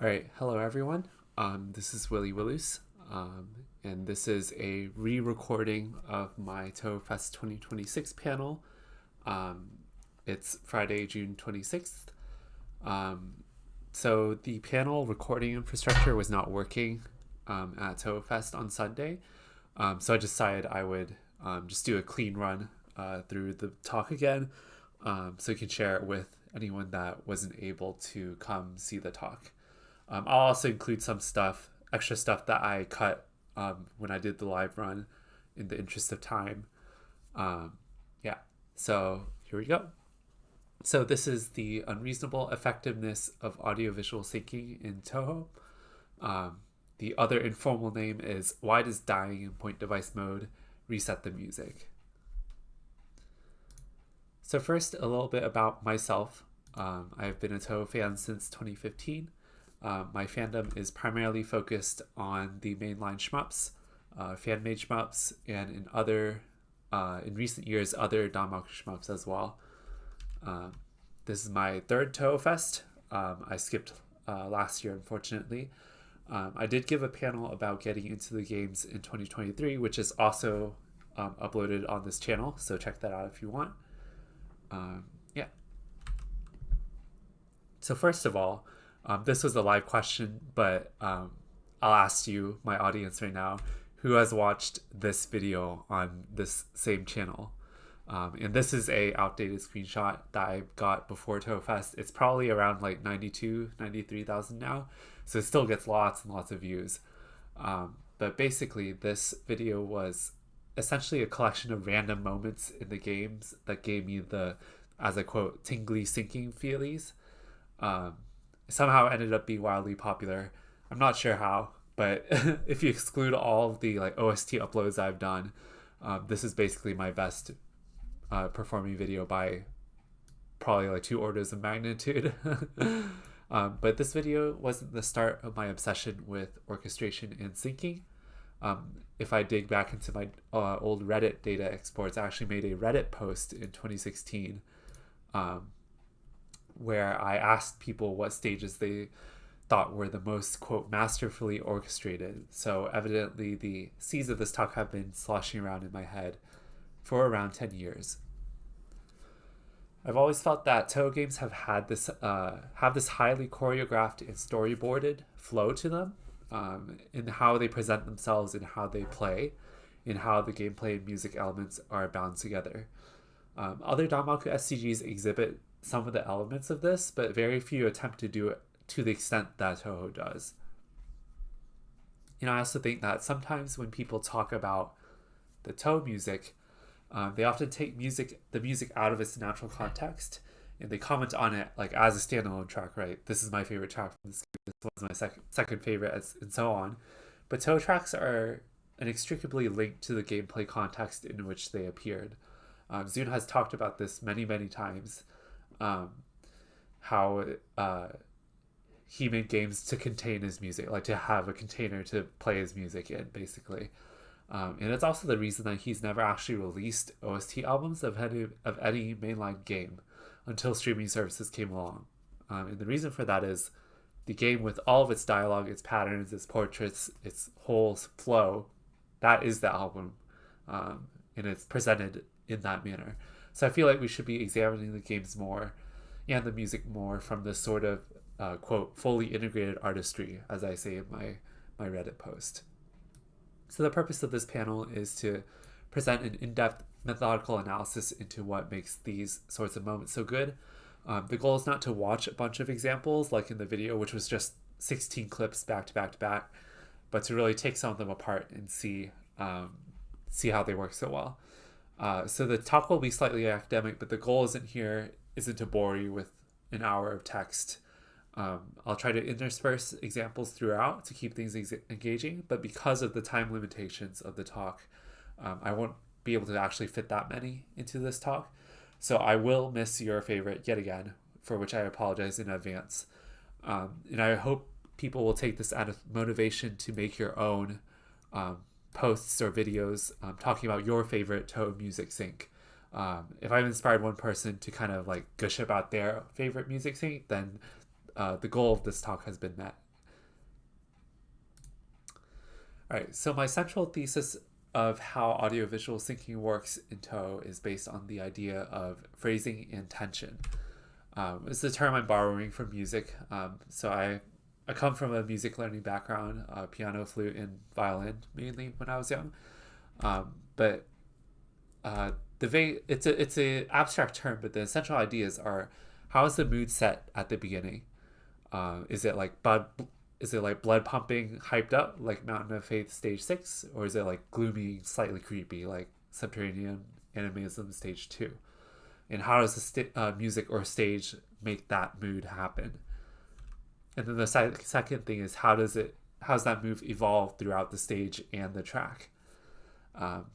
All right, hello everyone. This is Willie Willoos, and this is a re-recording of my Touhoufest 2026 panel. It's Friday, June 26th. So the panel recording infrastructure was not working at Touhoufest on Sunday, so I decided I would just do a clean run through the talk again, so you can share it with anyone that wasn't able to come see the talk. I'll also include some extra stuff that I cut when I did the live run in the interest of time. Yeah, so here we go. So this is the unreasonable effectiveness of audiovisual syncing in Touhou. The other informal name is why does dying in point device mode reset the music? So first, a little bit about myself. I've been a Touhou fan since 2015. My fandom is primarily focused on the mainline shmups, fan-made shmups, and in recent years, other Danmaku shmups as well. This is my third Touhoufest. I skipped last year, unfortunately. I did give a panel about getting into the games in 2023, which is also uploaded on this channel, so check that out if you want. Yeah. So first of all, this was a live question, but I'll ask you, my audience right now, who has watched this video on this same channel? And this is a outdated screenshot that I got before Touhoufest. It's probably around like 93,000 now, so it still gets lots and lots of views. But basically, this video was essentially a collection of random moments in the games that gave me the, as I quote, tingly syncing feelies. Somehow ended up being wildly popular. I'm not sure how, but if you exclude all of the like OST uploads I've done, this is basically my best performing video by probably like 2 orders of magnitude. But this video wasn't the start of my obsession with orchestration and syncing. If I dig back into my old Reddit data exports, I actually made a Reddit post in 2016 where I asked people what stages they thought were the most, quote, masterfully orchestrated. So evidently the seeds of this talk have been sloshing around in my head for around 10 years. I've always felt that Touhou games have had this highly choreographed and storyboarded flow to them, in how they present themselves and how they play, in how the gameplay and music elements are bound together. Other Danmaku SCGs exhibit some of the elements of this, but very few attempt to do it to the extent that Touhou does. I also think that sometimes when people talk about the Touhou music, they often take the music out of its natural context, and they comment on it like as a standalone track, right? This is my favorite track from this game, this was my second favorite, and so on. But Touhou tracks are inextricably linked to the gameplay context in which they appeared. Zune has talked about this many, many times, how he made games to contain his music, like to have a container to play his music in, basically. And it's also the reason that he's never actually released OST albums of any mainline game until streaming services came along. And the reason for that is the game, with all of its dialogue, its patterns, its portraits, its whole flow, that is the album. And it's presented in that manner. So I feel like we should be examining the games more and the music more from this sort of, quote, fully integrated artistry, as I say in my Reddit post. So the purpose of this panel is to present an in-depth methodical analysis into what makes these sorts of moments so good. The goal is not to watch a bunch of examples like in the video, which was just 16 clips back to back to back, but to really take some of them apart and see how they work so well. So the talk will be slightly academic, but the goal isn't to bore you with an hour of text. I'll try to intersperse examples throughout to keep things engaging, but because of the time limitations of the talk, I won't be able to actually fit that many into this talk. So I will miss your favorite yet again, for which I apologize in advance. And I hope people will take this out of motivation to make your own posts or videos talking about your favorite Touhou music sync. If I've inspired one person to kind of like gush about their favorite music sync, then the goal of this talk has been met. All right, so my central thesis of how audiovisual syncing works in Touhou is based on the idea of phrasing and tension. It's the term I'm borrowing from music. I come from a music learning background, piano, flute, and violin mainly when I was young. But it's a abstract term, but the essential ideas are: how is the mood set at the beginning? Is it like blood pumping, hyped up like Mountain of Faith Stage 6, or is it like gloomy, slightly creepy like Subterranean Animism Stage 2? And how does the music or stage make that mood happen? And then the second thing is how's that move evolve throughout the stage and the track? And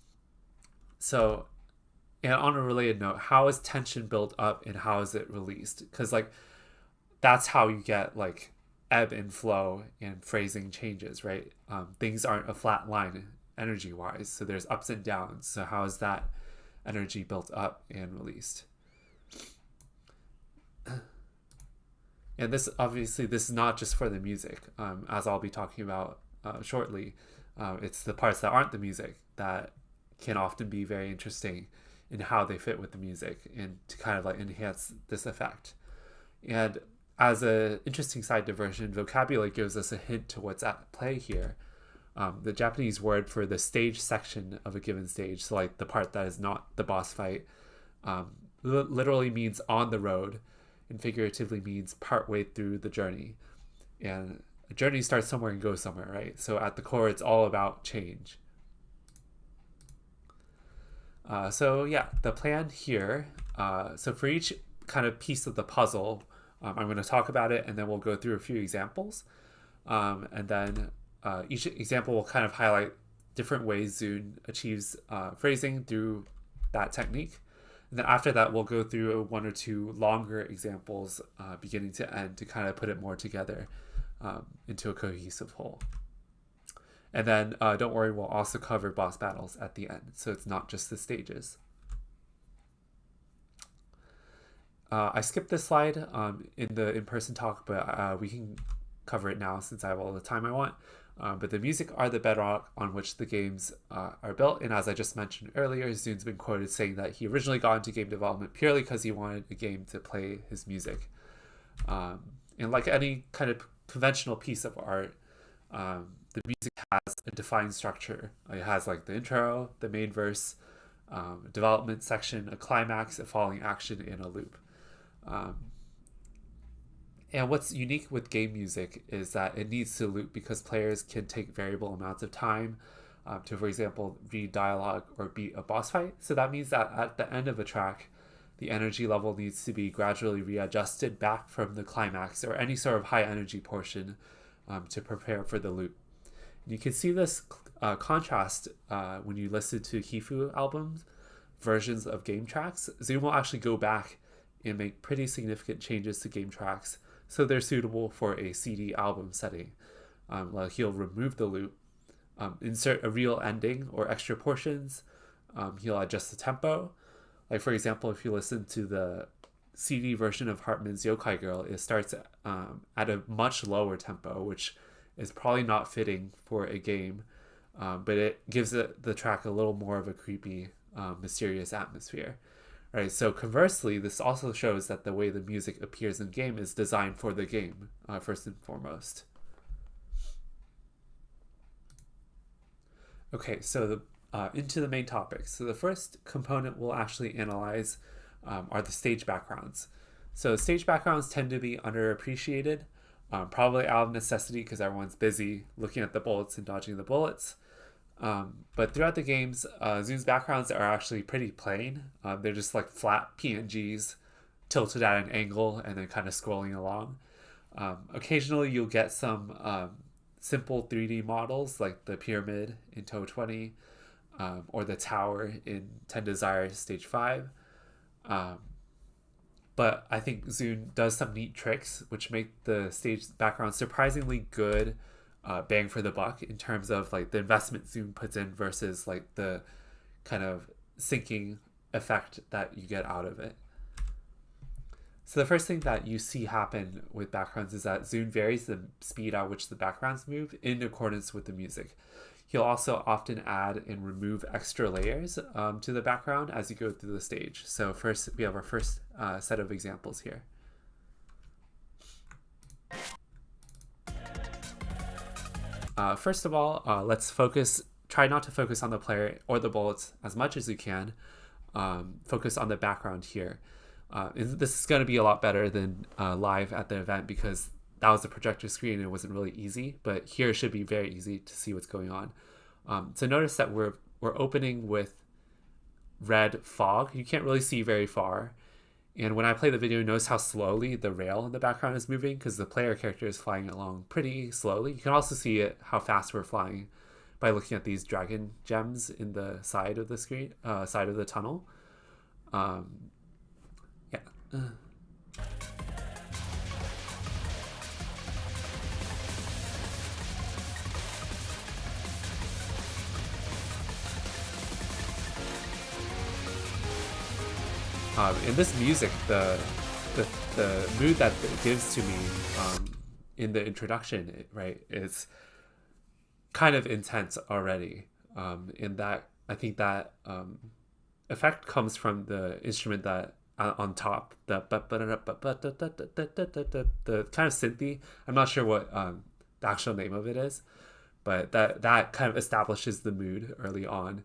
on a related note, how is tension built up and how is it released? Because like that's how you get like ebb and flow and phrasing changes, right? Things aren't a flat line energy wise, so there's ups and downs. So how is that energy built up and released? And this is not just for the music, as I'll be talking about shortly. It's the parts that aren't the music that can often be very interesting in how they fit with the music and to kind of like enhance this effect. And as an interesting side diversion, vocabulary gives us a hint to what's at play here. The Japanese word for the stage section of a given stage, so like the part that is not the boss fight, literally means on the road and figuratively means partway through the journey. And a journey starts somewhere and goes somewhere, right? So at the core, it's all about change. The plan here, so for each kind of piece of the puzzle, I'm going to talk about it and then we'll go through a few examples. And then each example will kind of highlight different ways Zune achieves phrasing through that technique. And then after that, we'll go through one or two longer examples beginning to end to kind of put it more together into a cohesive whole. And then don't worry, we'll also cover boss battles at the end. So it's not just the stages. I skipped this slide in the in-person talk, but we can cover it now since I have all the time I want. But the music are the bedrock on which the games are built. And as I just mentioned earlier, Zune's been quoted saying that he originally got into game development purely because he wanted a game to play his music. And like any kind of conventional piece of art, the music has a defined structure. It has like the intro, the main verse, a development section, a climax, a falling action, and a loop. And what's unique with game music is that it needs to loop because players can take variable amounts of time to, for example, read dialogue or beat a boss fight. So that means that at the end of a track, the energy level needs to be gradually readjusted back from the climax or any sort of high energy portion to prepare for the loop. And you can see this contrast when you listen to Hifu albums, versions of game tracks. Zune will actually go back and make pretty significant changes to game tracks so they're suitable for a CD album setting. Like he'll remove the loop, insert a real ending or extra portions. He'll adjust the tempo. Like for example, if you listen to the CD version of Hartman's Yokai Girl, it starts at a much lower tempo, which is probably not fitting for a game, but it gives the track a little more of a creepy, mysterious atmosphere. Right, so conversely, this also shows that the way the music appears in game is designed for the game, first and foremost. Okay, so into the main topics. So the first component we'll actually analyze are the stage backgrounds. So stage backgrounds tend to be underappreciated, probably out of necessity because everyone's busy looking at the bullets and dodging the bullets. But throughout the games, Zune's backgrounds are actually pretty plain. They're just like flat PNGs tilted at an angle and then kind of scrolling along. Occasionally you'll get some simple 3D models like the pyramid in Touhou 20 or the tower in 10 Desires Stage 5. But I think Zune does some neat tricks which make the stage background surprisingly good bang for the buck in terms of like the investment Zune puts in versus like the kind of syncing effect that you get out of it. So the first thing that you see happen with backgrounds is that Zune varies the speed at which the backgrounds move in accordance with the music. He'll also often add and remove extra layers to the background as you go through the stage. So first, we have our first set of examples here. First of all, let's try not to focus on the player or the bullets as much as you can. Focus on the background here. This is going to be a lot better than live at the event because that was a projector screen and it wasn't really easy, but here it should be very easy to see what's going on. So notice that we're opening with red fog. You can't really see very far. And when I play the video, notice how slowly the rail in the background is moving because the player character is flying along pretty slowly. You can also see how fast we're flying by looking at these dragon gems in the side of the screen, side of the tunnel. In this music, the mood that it gives to me in the introduction, right, is kind of intense already. In that, I think that effect comes from the instrument that on top, the kind of synthy. I'm not sure what the actual name of it is, but that kind of establishes the mood early on,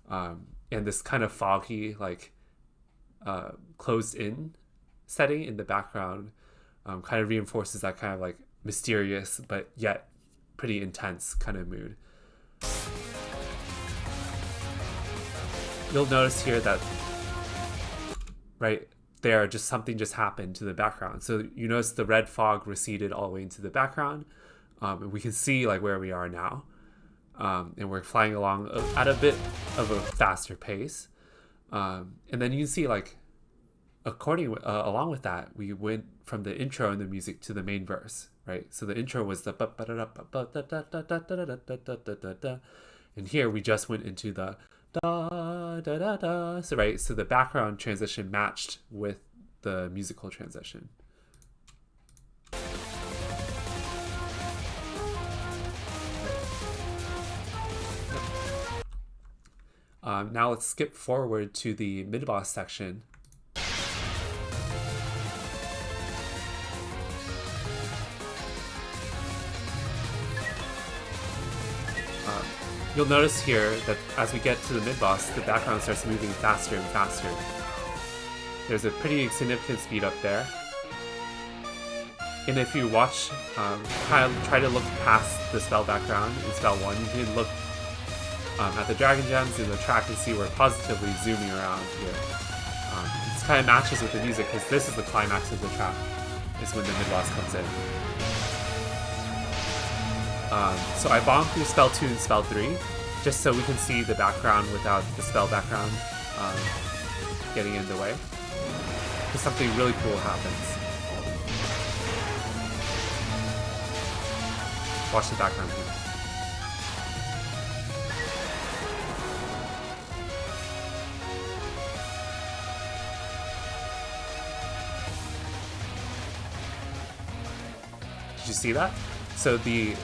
and this kind of foggy, like closed in setting in the background kind of reinforces that kind of like mysterious but yet pretty intense kind of mood. You'll notice here that right there something just happened to the background. So you notice the red fog receded all the way into the background, and we can see like where we are now, and we're flying along at a bit of a faster pace. And then you can see like along with that, we went from the intro and the music to the main verse, right? So the intro was the and here we just went into the da da da da. So right, so the background transition matched with the musical transition. Now let's skip forward to the mid-boss section. You'll notice here that as we get to the mid-boss, the background starts moving faster and faster. There's a pretty significant speed up there. And if you watch, kind of try to look past the spell background in spell 1, you can look at the dragon gems in the track and see we're positively zooming around here. This kind of matches with the music because this is the climax of the track, is when the mid-boss comes in. So I bombed through spell 2 and spell 3 just so we can see the background without the spell background getting in the way. Because something really cool happens. Watch the background here. Did you see that? So the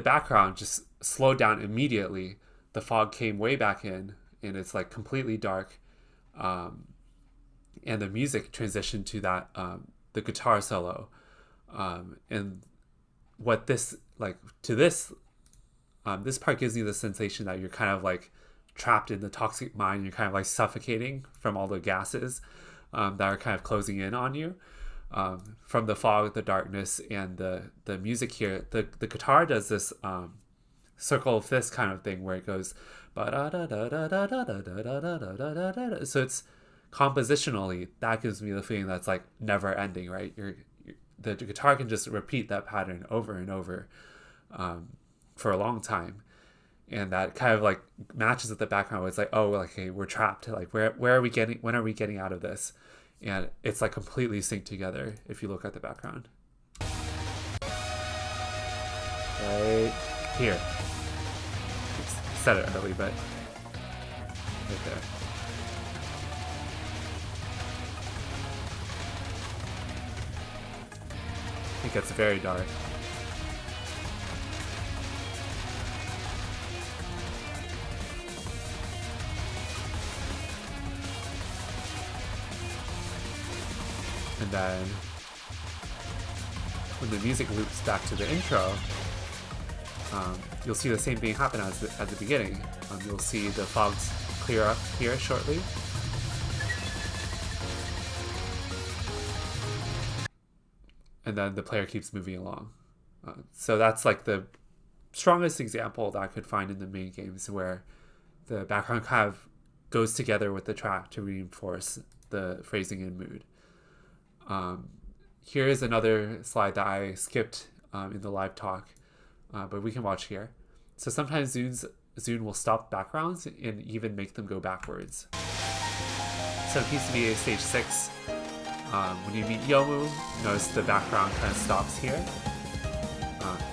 background just slowed down immediately. The fog came way back in, and it's like completely dark. And the music transitioned to that, the guitar solo. And what this, like, to this, this part gives you the sensation that you're kind of like trapped in the toxic mine. You're kind of like suffocating from all the gases that are kind of closing in on you. From the fog, the darkness, and the music here, the guitar does this circle of fist kind of thing where it goes, so it's compositionally that gives me the feeling that's like never ending, right? The guitar can just repeat that pattern over and over for a long time, and that kind of like matches with the background where it's like, oh, like, hey, we're trapped. Like, when are we getting out of this? And it's like completely synced together if you look at the background. Right here. Oops, said it early, but right there. It gets very dark. And then when the music loops back to the intro, you'll see the same thing happen as at the beginning. You'll see the fogs clear up here shortly. And then the player keeps moving along. So that's like the strongest example that I could find in the main games where the background kind of goes together with the track to reinforce the phrasing and mood. Here is another slide that I skipped in the live talk, but we can watch here. So sometimes Zune will stop backgrounds and even make them go backwards. So it used to be stage 6. When you meet Yomu, notice the background kind of stops here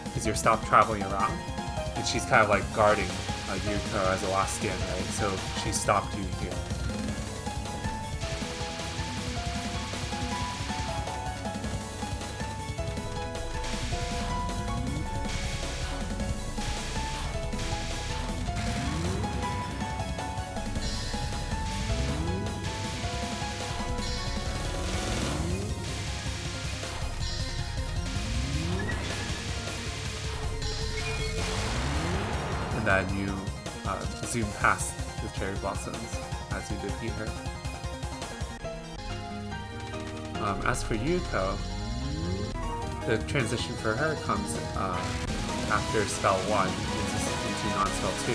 because you're stopped traveling around, and she's kind of like guarding Yuko as a last stand, right? So she stopped you here. Then you zoom past the cherry blossoms as you defeat her. As for Yuko, the transition for her comes after spell 1 into non-spell 2.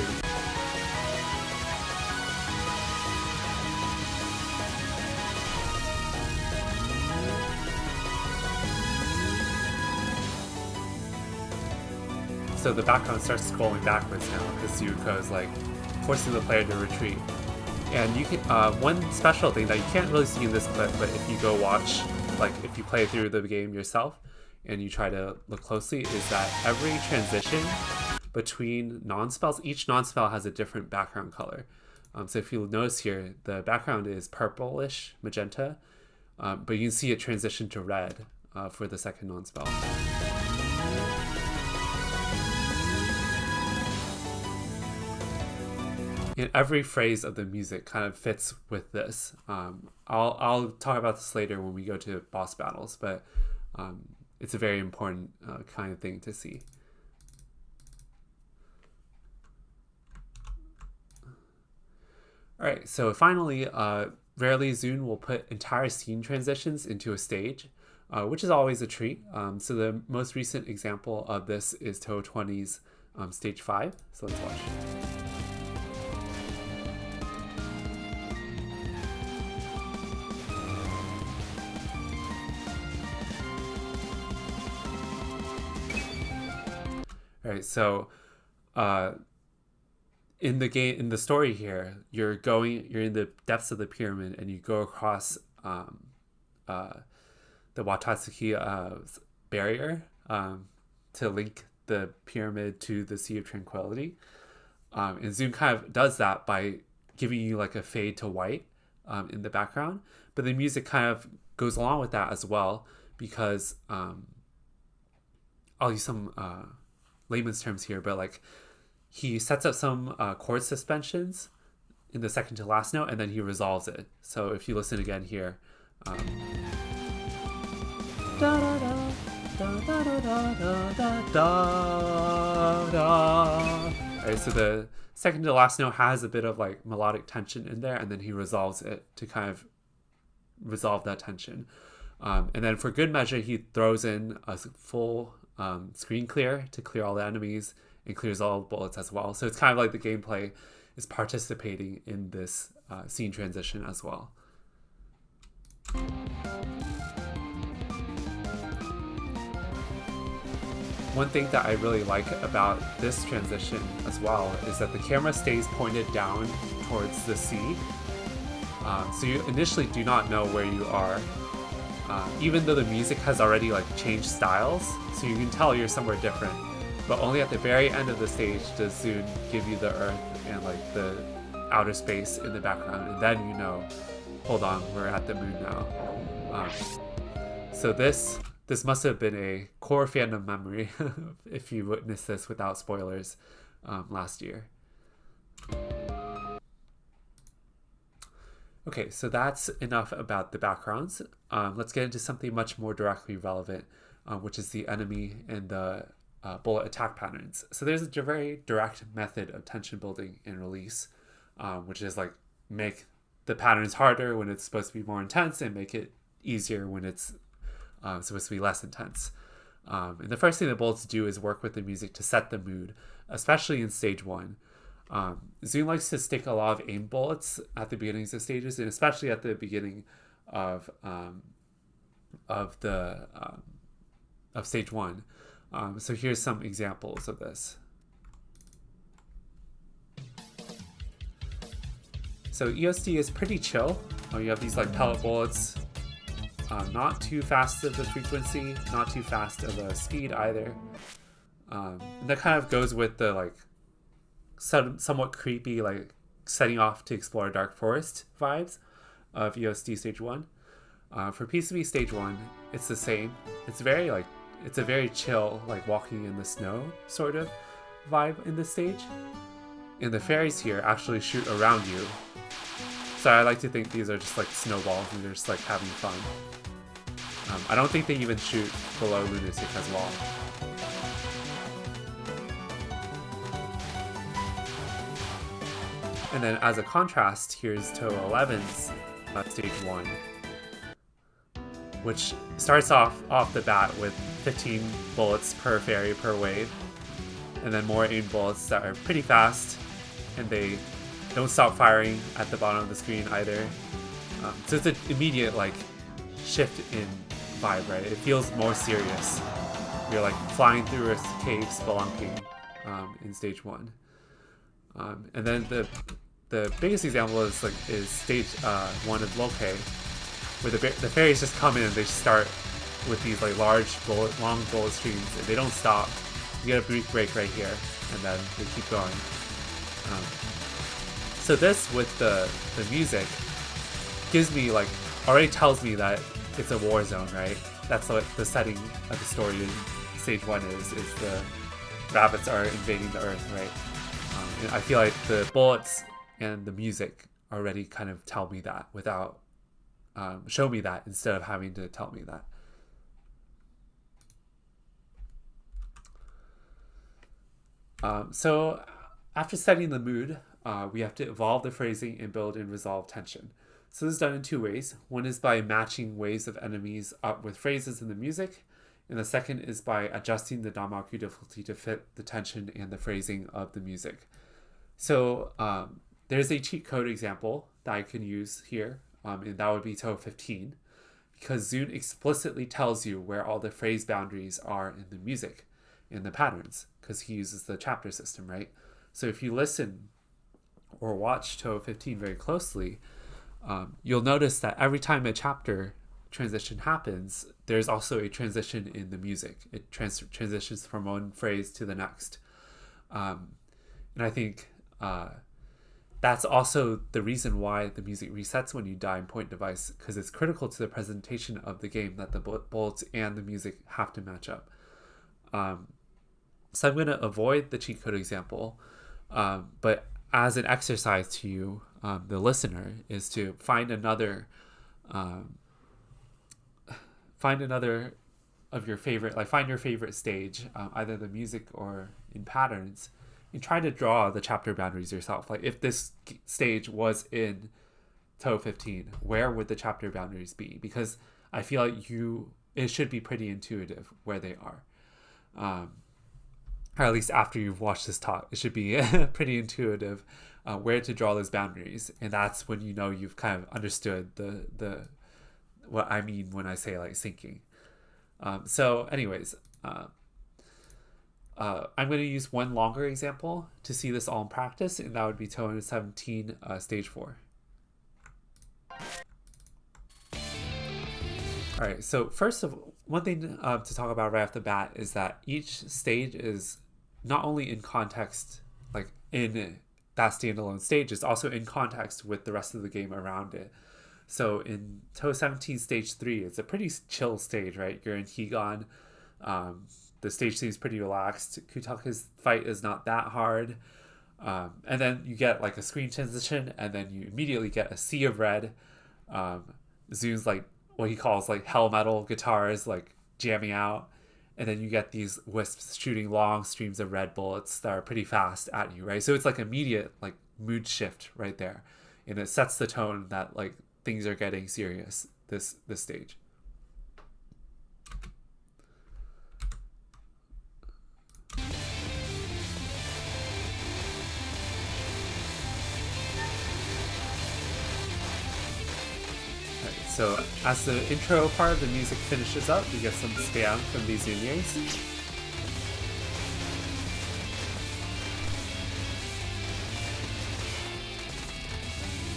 So the background starts scrolling backwards now because Yuko is like forcing the player to retreat. And you can one special thing that you can't really see in this clip, but if you go watch, like if you play through the game yourself and you try to look closely, is that every transition between non-spells, each non-spell has a different background color. So if you notice here, the background is purplish, magenta, but you can see it transition to red for the second non-spell. And every phrase of the music kind of fits with this. I'll talk about this later when we go to boss battles, but it's a very important kind of thing to see. All right, so finally, rarely Zune will put entire scene transitions into a stage, which is always a treat. So the most recent example of this is Touhou 20's stage 5. So let's watch. All right, so in the story here, you're in the depths of the pyramid and you go across the Watatsuki barrier to link the pyramid to the Sea of Tranquility. And Zune kind of does that by giving you like a fade to white in the background, but the music kind of goes along with that as well because I'll use some layman's terms here, but like he sets up some chord suspensions in the second to last note and then he resolves it. So if you listen again here, Right, so the second to last note has a bit of like melodic tension in there, and then he resolves it to kind of resolve that tension. And then for good measure, he throws in a full screen clear to clear all the enemies and clears all the bullets as well. So it's kind of like the gameplay is participating in this scene transition as well. One thing that I really like about this transition as well is that the camera stays pointed down towards the sea. So you initially do not know where you are, even though the music has already like changed styles, so you can tell you're somewhere different. But only at the very end of the stage does Zune give you the earth and like the outer space in the background, and then you know, hold on, we're at the moon now. So this must have been a core fandom memory if you witnessed this without spoilers last year. Okay, so that's enough about the backgrounds. Let's get into something much more directly relevant, which is the enemy and the bullet attack patterns. So there's a very direct method of tension building in Release, which is like make the patterns harder when it's supposed to be more intense and make it easier when it's supposed to be less intense. And the first thing that bullets do is work with the music to set the mood, especially in stage 1. Zoom likes to stick a lot of aim bullets at the beginnings of stages, and especially at the beginning of the of stage 1. So here's some examples of this. So EOSD is pretty chill. You have these like pellet bullets, not too fast of a frequency, not too fast of a speed either. And that kind of goes with the like somewhat creepy, like setting off to explore a dark forest vibes of EOSD stage 1. For PCB stage 1, it's the same. It's a very chill, like walking in the snow sort of vibe in this stage. And the fairies here actually shoot around you. So I like to think these are just like snowballs and they're just like having fun. I don't think they even shoot below Lunatic as well. And then as a contrast, here's Touhou 11's stage 1, which starts off the bat with 15 bullets per fairy per wave, and then more aim bullets that are pretty fast, and they don't stop firing at the bottom of the screen either. So it's an immediate like shift in vibe, right? It feels more serious. You're like flying through a cave spelunking in stage 1. And then the biggest example is stage 1 of Loke, where the fairies just come in and they start with these like long bullet streams, and they don't stop. You get a brief break right here, and then they keep going. So this with the music gives me like already tells me that it's a war zone, right? That's what the setting of the story in stage 1 is the rabbits are invading the earth, right? And I feel like the bullets and the music already kind of tell me that without show me that instead of having to tell me that. So after setting the mood, we have to evolve the phrasing and build and resolve tension. So this is done in 2 ways. One is by matching waves of enemies up with phrases in the music, and the second is by adjusting the Danmaku difficulty to fit the tension and the phrasing of the music. So there's a cheat code example that I can use here, and that would be Touhou 15, because Zune explicitly tells you where all the phrase boundaries are in the music, in the patterns, because he uses the chapter system, right? So if you listen or watch Touhou 15 very closely, you'll notice that every time a chapter transition happens, there's also a transition in the music. It transitions from one phrase to the next. And I think that's also the reason why the music resets when you die in point device, because it's critical to the presentation of the game that the bullets and the music have to match up. So I'm going to avoid the cheat code example, but as an exercise to you, the listener, is to find another of your favorite, like find your favorite stage, either the music or in patterns, and try to draw the chapter boundaries yourself. Like if this stage was in Touhou 15, where would the chapter boundaries be? Because I feel like it should be pretty intuitive where they are. Or at least after you've watched this talk, it should be pretty intuitive where to draw those boundaries. And that's when you know you've kind of understood the what I mean when I say like syncing. So anyways, I'm going to use one longer example to see this all in practice, and that would be Touhou 17 stage 4. All right, so first of all, one thing to talk about right off the bat is that each stage is not only in context, like in that standalone stage, it's also in context with the rest of the game around it. So in Touhou 17 stage 3, it's a pretty chill stage, right? You're in Higan. The stage seems pretty relaxed. Kutaka's fight is not that hard. And then you get like a screen transition, and then you immediately get a sea of red. Zoo's like what he calls like hell metal guitars like jamming out, and then you get these wisps shooting long streams of red bullets that are pretty fast at you, right? So it's like immediate like mood shift right there, and it sets the tone that like things are getting serious this stage. So as the intro part of the music finishes up, you get some spam from these Uniers.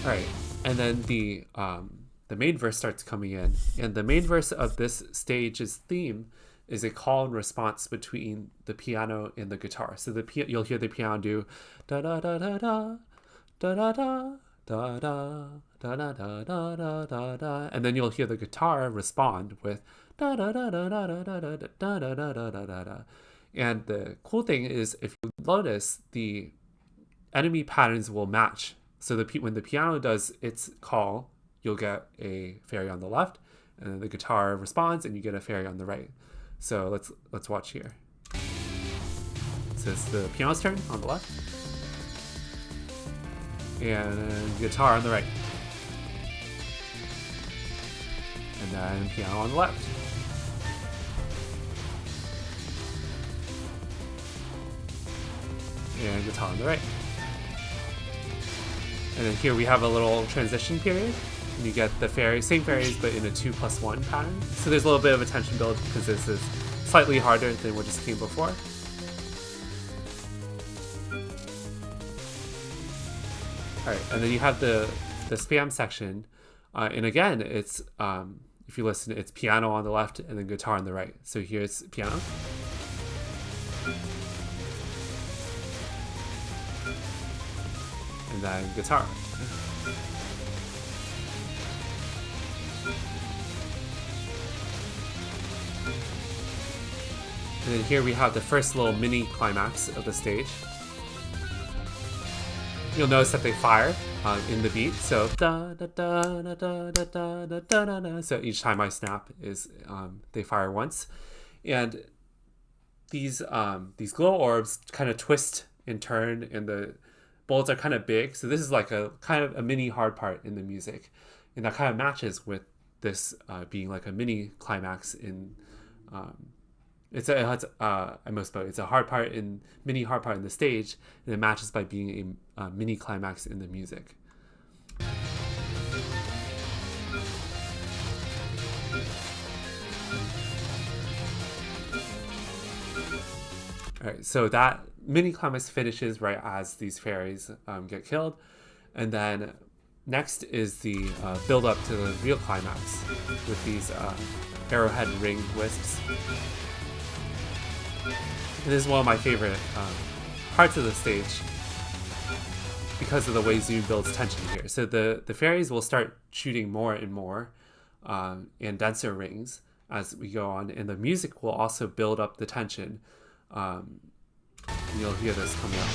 Alright, and then the main verse starts coming in. And the main verse of this stage's theme is a call and response between the piano and the guitar. So you'll hear the piano do da da da da da da da da da da da da da da da da da, and then you'll hear the guitar respond with da da da da da da da da da da da da da da. And the cool thing is, if you notice, the enemy patterns will match. So when the piano does its call, you'll get a fairy on the left, and then the guitar responds, and you get a fairy on the right. So let's watch here. So it's the piano's turn on the left, and guitar on the right, and then piano on the left. And guitar on the right. And then here we have a little transition period, and you get the fairies, same fairies, but in a 2+1 pattern. So there's a little bit of a tension build because this is slightly harder than what just came before. Alright, and then you have the spam section, and again, it's, if you listen, it's piano on the left and then guitar on the right. So here's piano. And then guitar. And then here we have the first little mini climax of the stage. You'll notice that they fire in the beat. So da da da da da da da da da. So each time I snap is they fire once, and these glow orbs kind of twist and turn, and the bullets are kind of big. So this is like a kind of a mini hard part in the music, and that kind of matches with this being like a mini climax in. It's a hard part in mini hard part in the stage, and it matches by being a mini climax in the music. All right, so that mini climax finishes right as these fairies get killed, and then next is the build up to the real climax with these arrowhead ring wisps. And this is one of my favorite parts of the stage because of the way Zoom builds tension here. So the fairies will start shooting more and more and denser rings as we go on, and the music will also build up the tension. You'll hear this coming up.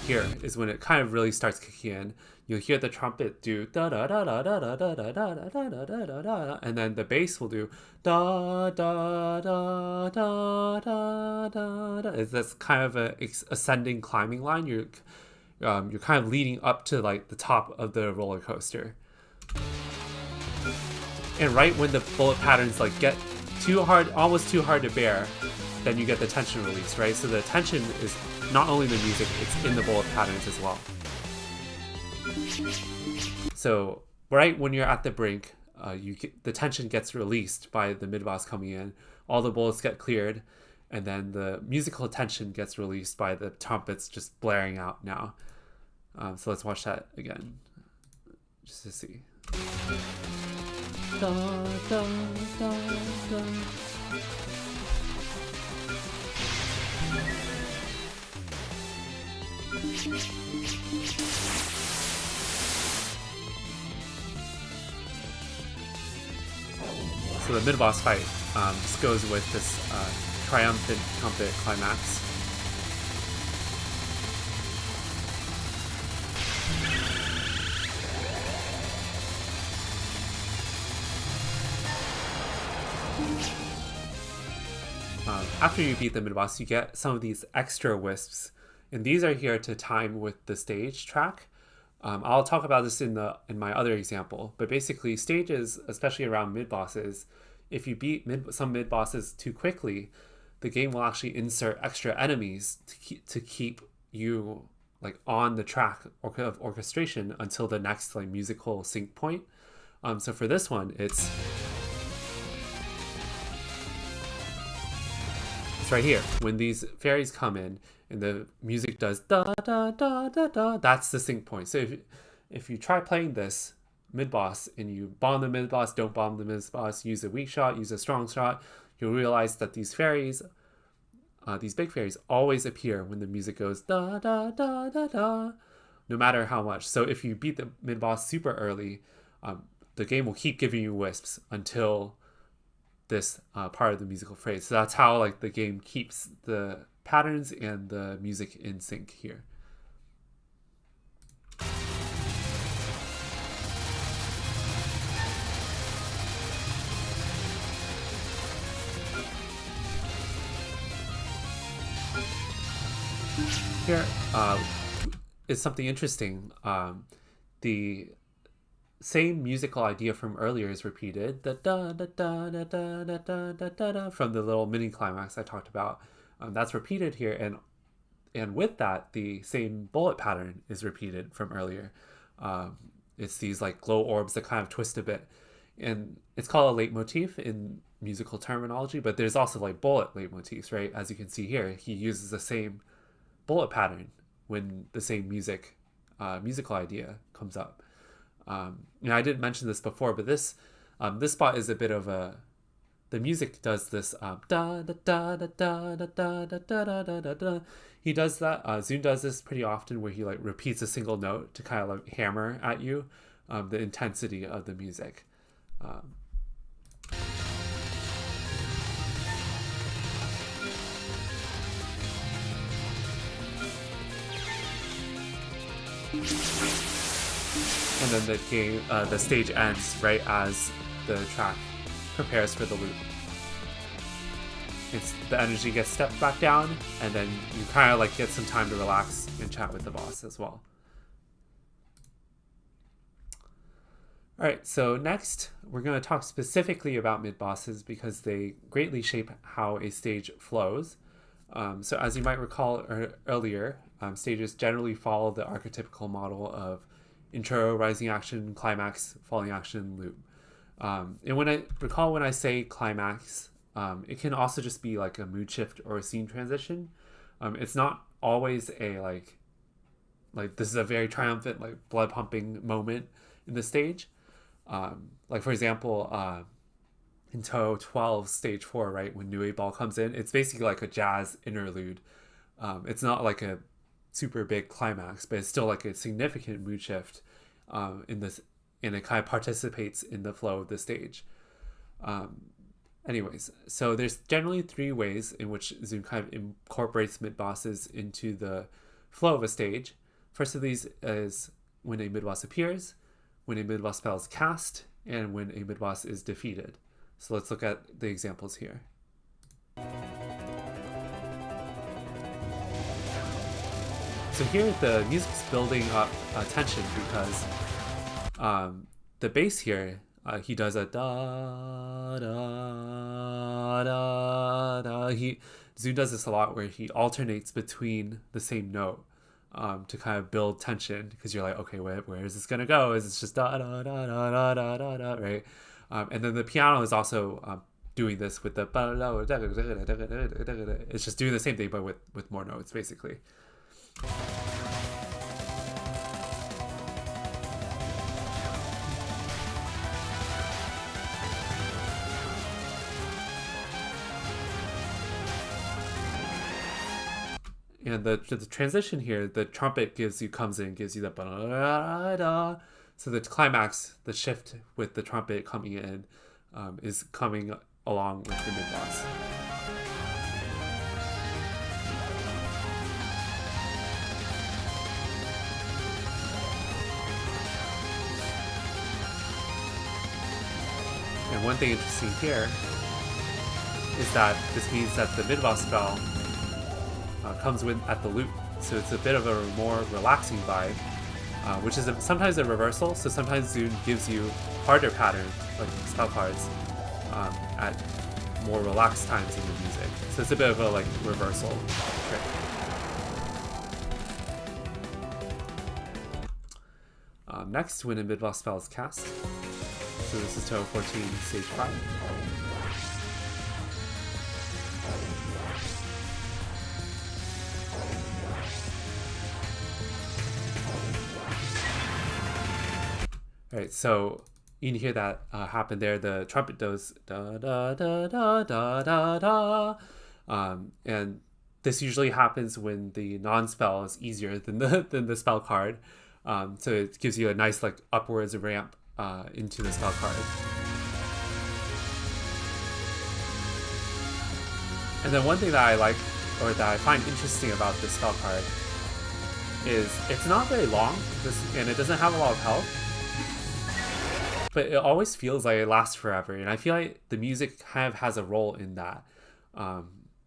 Here is when it kind of really starts kicking in. You'll hear the trumpet do da da da da da da da da da da da da da, and then the bass will do da da da da da da da. That's kind of a ascending climbing line. You're kind of leading up to like the top of the roller coaster. And right when the bullet patterns like get too hard, almost too hard to bear, then you get the tension release, right? So the tension is not only the music, it's in the bullet patterns as well. So right when you're at the brink, the tension gets released by the mid-boss coming in, all the bullets get cleared, and then the musical tension gets released by the trumpets just blaring out now. So let's watch that again, just to see. Da, da, da, da. So the mid-boss fight This goes with this triumphant trumpet climax. After you beat the mid-boss, you get some of these extra wisps, and these are here to time with the stage track. I'll talk about this in my other example, but basically stages, especially around mid-bosses, if you beat some mid-bosses too quickly, the game will actually insert extra enemies to keep you like on the track of orchestration until the next like musical sync point. So for this one, it's right here. When these fairies come in and the music does da da da da da, that's the sync point. So if you try playing this mid-boss and you bomb the mid-boss, don't bomb the mid-boss, use a weak shot, use a strong shot, you'll realize that these fairies, these big fairies, always appear when the music goes da da da da da, no matter how much. So if you beat the mid-boss super early, the game will keep giving you wisps until this part of the musical phrase. So that's how like the game keeps the patterns and the music in sync here. Here is something interesting. The same musical idea from earlier is repeated. Da da da da da da da da da da da from the little mini climax I talked about. That's repeated here, and with that, the same bullet pattern is repeated from earlier. It's these like glow orbs that kind of twist a bit, and it's called a leitmotif in musical terminology. But there's also like bullet leitmotifs, right? As you can see here, he uses the same bullet pattern when the same musical idea comes up. I didn't mention this before, but this spot is a bit of the music does this da da da da da da da da da da da da. He does that. Zune does this pretty often, where he like repeats a single note to kind of like hammer at you the intensity of the music. And then the stage ends right as the track prepares for the loop. The energy gets stepped back down, and then you kind of like get some time to relax and chat with the boss as well. All right, so next we're going to talk specifically about mid-bosses because they greatly shape how a stage flows. So as you might recall earlier, stages generally follow the archetypical model of intro, rising action, climax, falling action, loop. And when I say climax, it can also just be like a mood shift or a scene transition. It's not always a like this is a very triumphant, like blood pumping moment in the stage. Like for example, in Touhou 12 stage 4, right, when New Ball comes in, it's basically like a jazz interlude. It's not like a super big climax, but it's still like a significant mood shift in this, and it kind of participates in the flow of the stage. Anyways, so there's generally 3 ways in which Zune kind of incorporates mid-bosses into the flow of a stage. First of these is when a mid-boss appears, when a mid-boss spell is cast, and when a mid-boss is defeated. So let's look at the examples here. So here the music's building up tension because the bass here, he does a da da da da. Zune does this a lot where he alternates between the same note to kind of build tension, because you're like, okay, where is this gonna go? Is it just da da da da da da da da, right? And then the piano is also doing this with the it's just doing the same thing but with more notes basically. And the transition here, the trumpet comes in, gives you the so the climax, the shift with the trumpet coming in, is coming along with the mid-boss. And one thing interesting here is that this means that the mid-boss spell comes with at the loop, so it's a bit of a more relaxing vibe, which is sometimes a reversal. So sometimes Zune gives you harder patterns, like spell cards, at more relaxed times in the music. So it's a bit of a like reversal trick. Next, when a mid-boss spell is cast, so this is Touhou 14, stage 5. Alright, so you can hear that happen there. The trumpet does da da da da da da da, and this usually happens when the non-spell is easier than the spell card. So it gives you a nice like upwards ramp into the spell card. And then one thing that I like, or that I find interesting about this spell card, is it's not very long, and it doesn't have a lot of health, but it always feels like it lasts forever. And I feel like the music kind of has a role in that.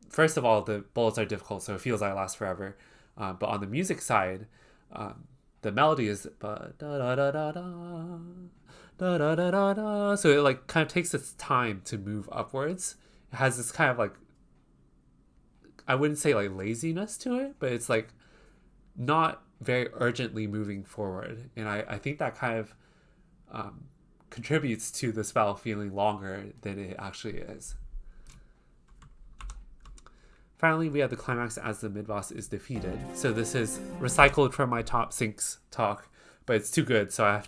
First of all, the bullets are difficult, so it feels like it lasts forever. But on the music side, the melody is da da da da da da da da da, so it like kind of takes its time to move upwards. It has this kind of like, I wouldn't say like laziness to it, but it's like not very urgently moving forward. And I think that kind of contributes to the spell feeling longer than it actually is. Finally, we have the climax as the mid-boss is defeated. So this is recycled from my top syncs talk, but it's too good, so I have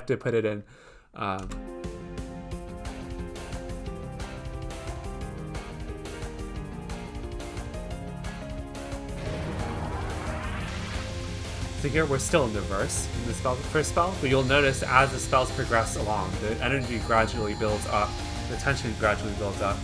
to put it in. So here we're still in the verse in the first spell, but you'll notice as the spells progress along, the energy gradually builds up, the tension gradually builds up.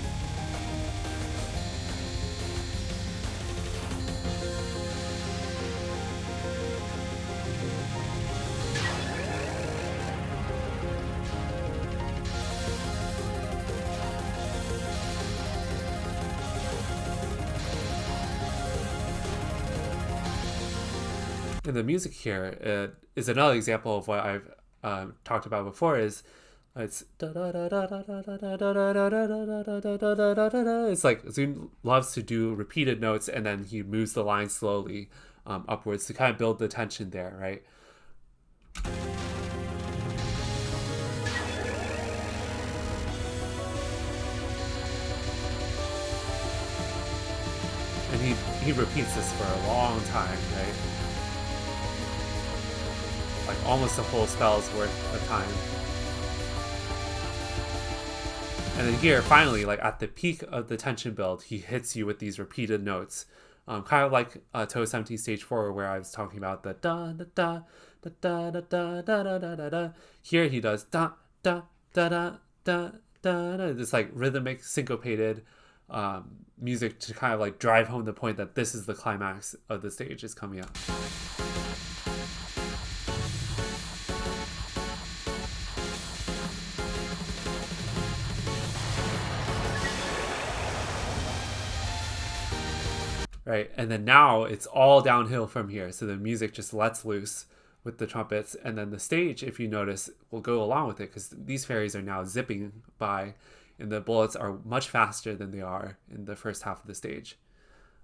And the music here is another example of what I've talked about before. Is it's like Zune loves to do repeated notes, and then he moves the line slowly upwards to kind of build the tension there, right? And he repeats this for a long time, right? Like almost a whole spell's worth of time. And then here, finally, like at the peak of the tension build, he hits you with these repeated notes. Kind of like Touhou 17 stage 4, where I was talking about the da da da da da da da da da da da. Here he does da da da da da da. This like rhythmic, syncopated music to kind of like drive home the point that this is the climax of the stage is coming up. Right, and then now it's all downhill from here. So the music just lets loose with the trumpets, and then the stage, if you notice, will go along with it because these fairies are now zipping by, and the bullets are much faster than they are in the first half of the stage.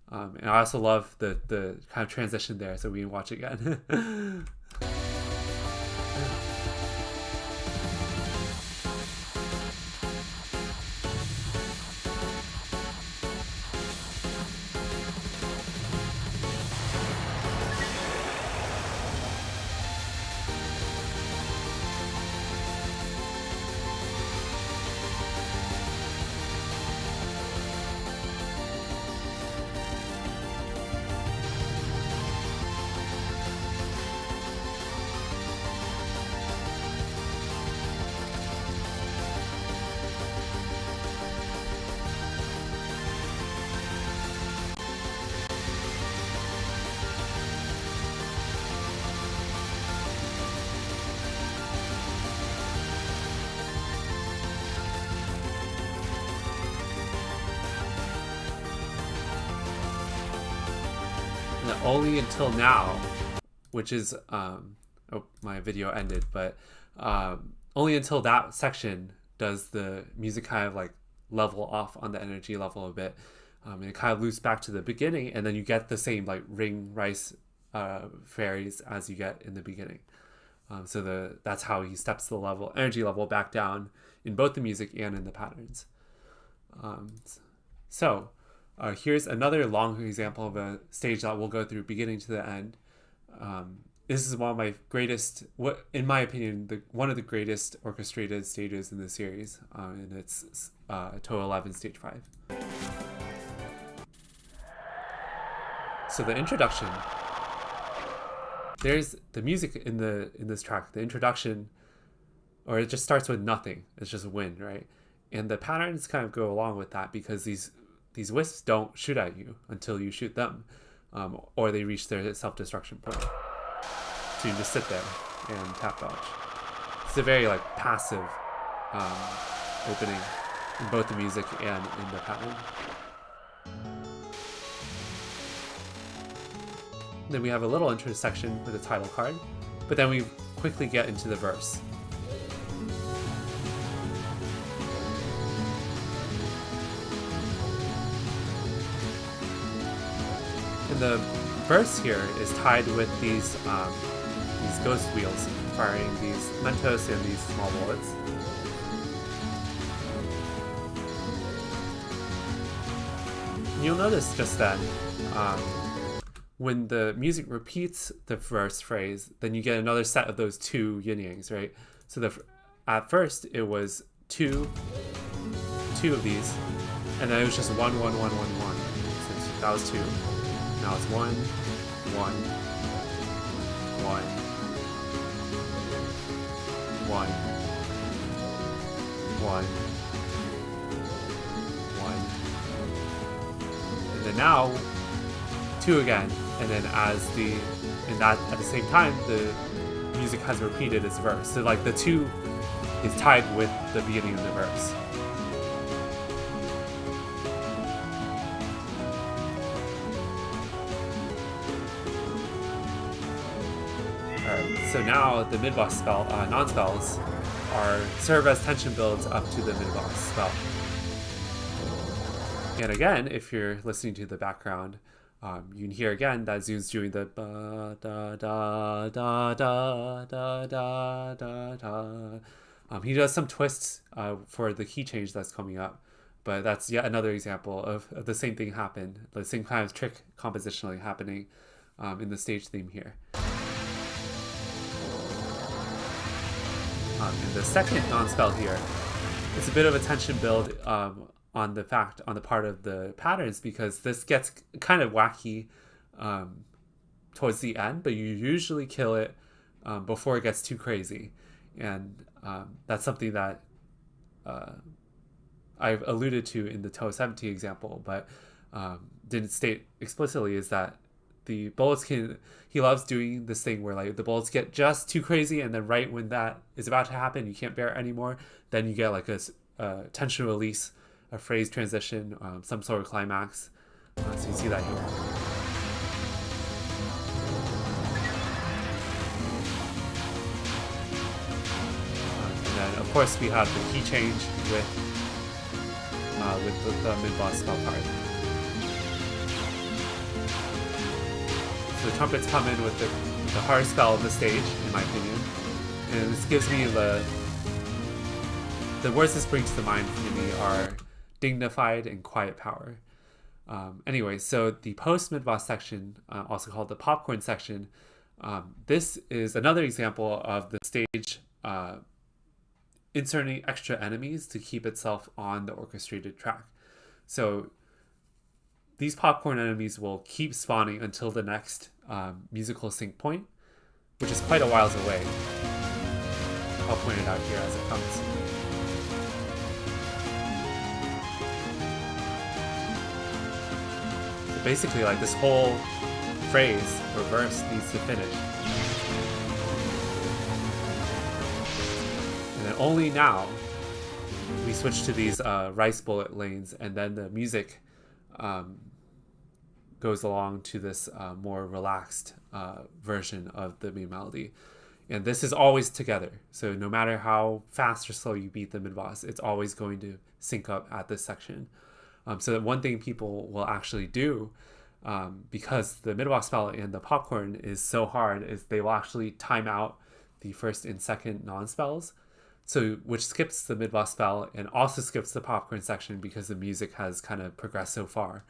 And I also love the kind of transition there, so we can watch again. And then only until now, which is, my video ended, but only until that section does the music kind of like level off on the energy level a bit. And it kind of loops back to the beginning, and then you get the same like ring rice fairies as you get in the beginning. So that's how he steps the energy level back down in both the music and in the patterns. So here's another long example of a stage that we'll go through beginning to the end. This is one of my greatest, in my opinion, one of the greatest orchestrated stages in the series, and it's Touhou 11 Stage 5. So the introduction, there's the music in this track, the introduction, or it just starts with nothing. It's just wind, right? And the patterns kind of go along with that because these wisps don't shoot at you until you shoot them, or they reach their self-destruction point. So you just sit there and tap dodge. It's a very like passive opening in both the music and in the pattern. Then we have a little intersection with the title card, but then we quickly get into the verse. And the verse here is tied with these ghost wheels firing these Mentos and these small bullets. And you'll notice just then, when the music repeats the verse phrase, then you get another set of those two yin-yangs, right? So at first it was two of these, and then it was just 1, 1, 1, 1, 1. So that was 2. Now it's 1, 1, 1, 1, 1, 1. And then now 2 again. And then at the same time, the music has repeated its verse. So like the 2 is tied with the beginning of the verse. Alright, so now the mid-boss spell, non-spells, serve as tension builds up to the mid-boss spell. And again, if you're listening to the background, you can hear again that Zun's doing the ba da da da da da da da da. He does some twists for the key change that's coming up, but that's yet another example of the same thing happened, the same kind of trick compositionally happening in the stage theme here. In the second non-spell here, it's a bit of a tension build on the part of the patterns, because this gets kind of wacky towards the end, but you usually kill it before it gets too crazy. And that's something that I've alluded to in the Touhou 17 example, but didn't state explicitly, is that the bullets he loves doing this thing where like the bullets get just too crazy, and then right when that is about to happen, you can't bear it anymore, then you get like a tension release, a phrase transition, some sort of climax. So you see that here. And then of course we have the key change with the mid-boss spell card. So the trumpets come in with the hard spell of the stage, in my opinion. And this gives me the words this brings to mind for me are dignified and quiet power. Anyway, so the post mid-boss section, also called the popcorn section, this is another example of the stage inserting extra enemies to keep itself on the orchestrated track. So these popcorn enemies will keep spawning until the next musical sync point, which is quite a whiles away. I'll point it out here as it comes. So basically, like, this whole phrase or verse needs to finish. And then only now we switch to these rice bullet lanes, and then the music goes along to this more relaxed version of the main melody. And this is always together. So no matter how fast or slow you beat the mid-boss, it's always going to sync up at this section. So that one thing people will actually do, because the mid-boss spell and the popcorn is so hard, is they will actually time out the first and second non-spells. So which skips the mid-boss spell and also skips the popcorn section because the music has kind of progressed so far.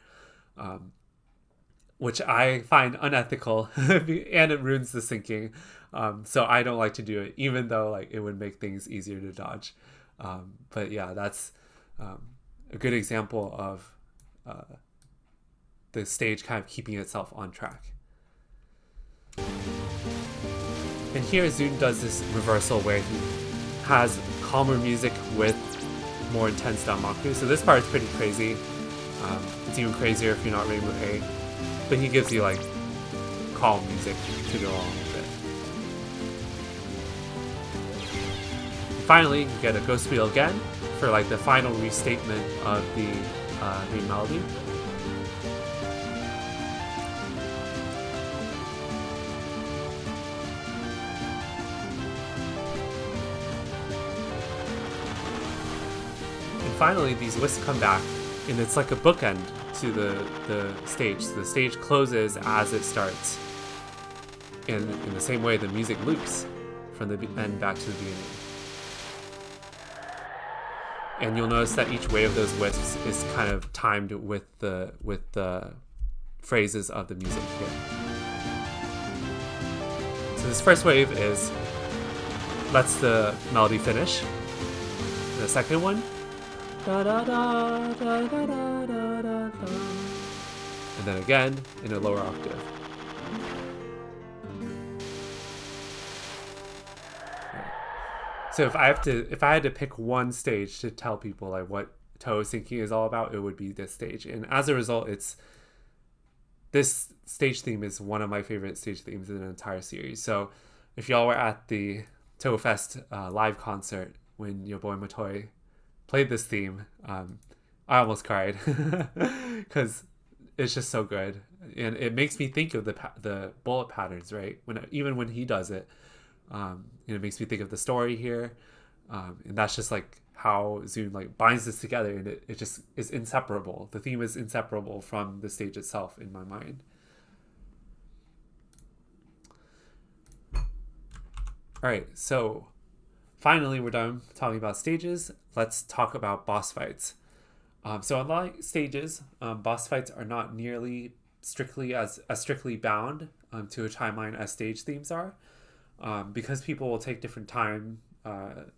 Which I find unethical and it ruins the syncing. So I don't like to do it, even though like it would make things easier to dodge. But yeah, that's a good example of the stage kind of keeping itself on track. And here Zune does this reversal where he has calmer music with more intense danmaku. So this part is pretty crazy. It's even crazier if you're not Rainbow A. But he gives you like calm music to go along with it. And finally, you get a ghost wheel again for like the final restatement of the main melody. And finally, these wisps come back, and it's like a bookend to the stage. So the stage closes as it starts. And in the same way, the music loops from the end back to the beginning. And you'll notice that each wave of those wisps is kind of timed with the phrases of the music here. So this first wave lets the melody finish. The second one, da da da da da da da da, and then again in a lower octave. So if I had to pick one stage to tell people like what Touhou syncing is all about, it would be this stage. And as a result, this stage theme is one of my favorite stage themes in the entire series. So if y'all were at the Touhoufest live concert when your boy Matoi played this theme, I almost cried because it's just so good, and it makes me think of the bullet patterns, right? Even when he does it, it makes me think of the story here, and that's just like how Zune like binds this together, and it just is inseparable. The theme is inseparable from the stage itself in my mind. All right, so finally we're done talking about stages. Let's talk about boss fights. So unlike stages, boss fights are not nearly as strictly bound to a timeline as stage themes are, because people will take different time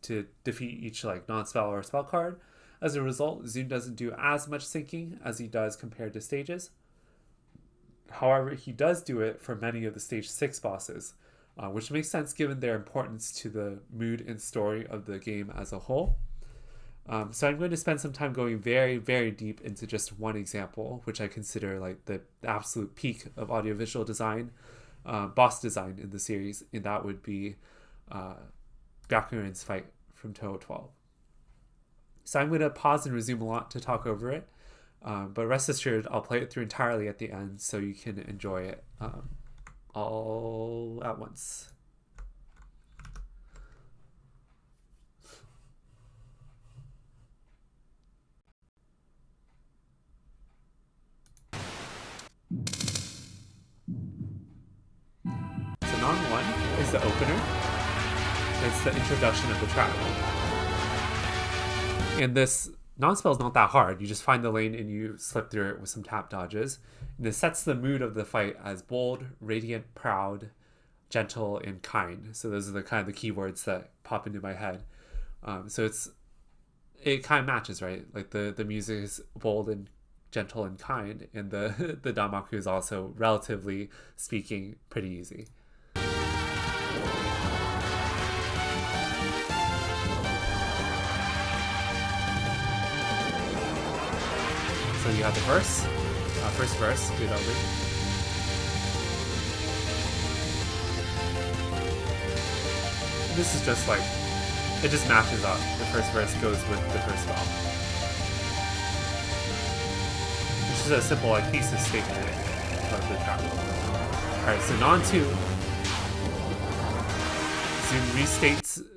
to defeat each like non-spell or spell card. As a result, Zune doesn't do as much syncing as he does compared to stages. However, he does do it for many of the stage 6 bosses, which makes sense given their importance to the mood and story of the game as a whole. So I'm going to spend some time going very, very deep into just one example, which I consider like the absolute peak of audiovisual design, boss design in the series, and that would be Byakuren's fight from Touhou 12. So I'm going to pause and resume a lot to talk over it, but rest assured I'll play it through entirely at the end so you can enjoy it all at once. So non 1 is the opener. It's the introduction of the track. And this non-spell is not that hard. You just find the lane and you slip through it with some tap dodges. And it sets the mood of the fight as bold, radiant, proud, gentle, and kind. So those are the kind of the keywords that pop into my head. So it kind of matches, right? Like the music is bold and gentle and kind, and the danmaku is also, relatively speaking, pretty easy. So you have the verse, first verse, good over. This is just like, it just matches up. The first verse goes with the first spell. Which is a simple like thesis statement. of the track. Alright, so non 2.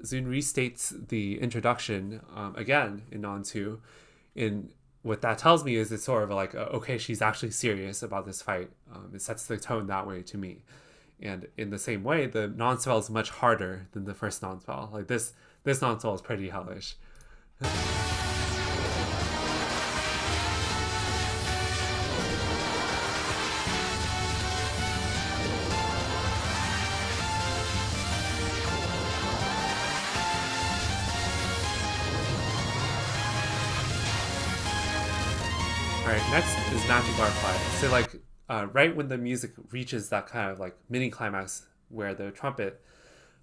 Zune restates the introduction again in non 2. In what that tells me is it's sort of like, okay, she's actually serious about this fight. It sets the tone that way to me. And in the same way, the non-spell is much harder than the first non-spell. Like this non-spell is pretty hellish. Alright, next is Magic Butterfly. So like, right when the music reaches that kind of like mini climax where the trumpet,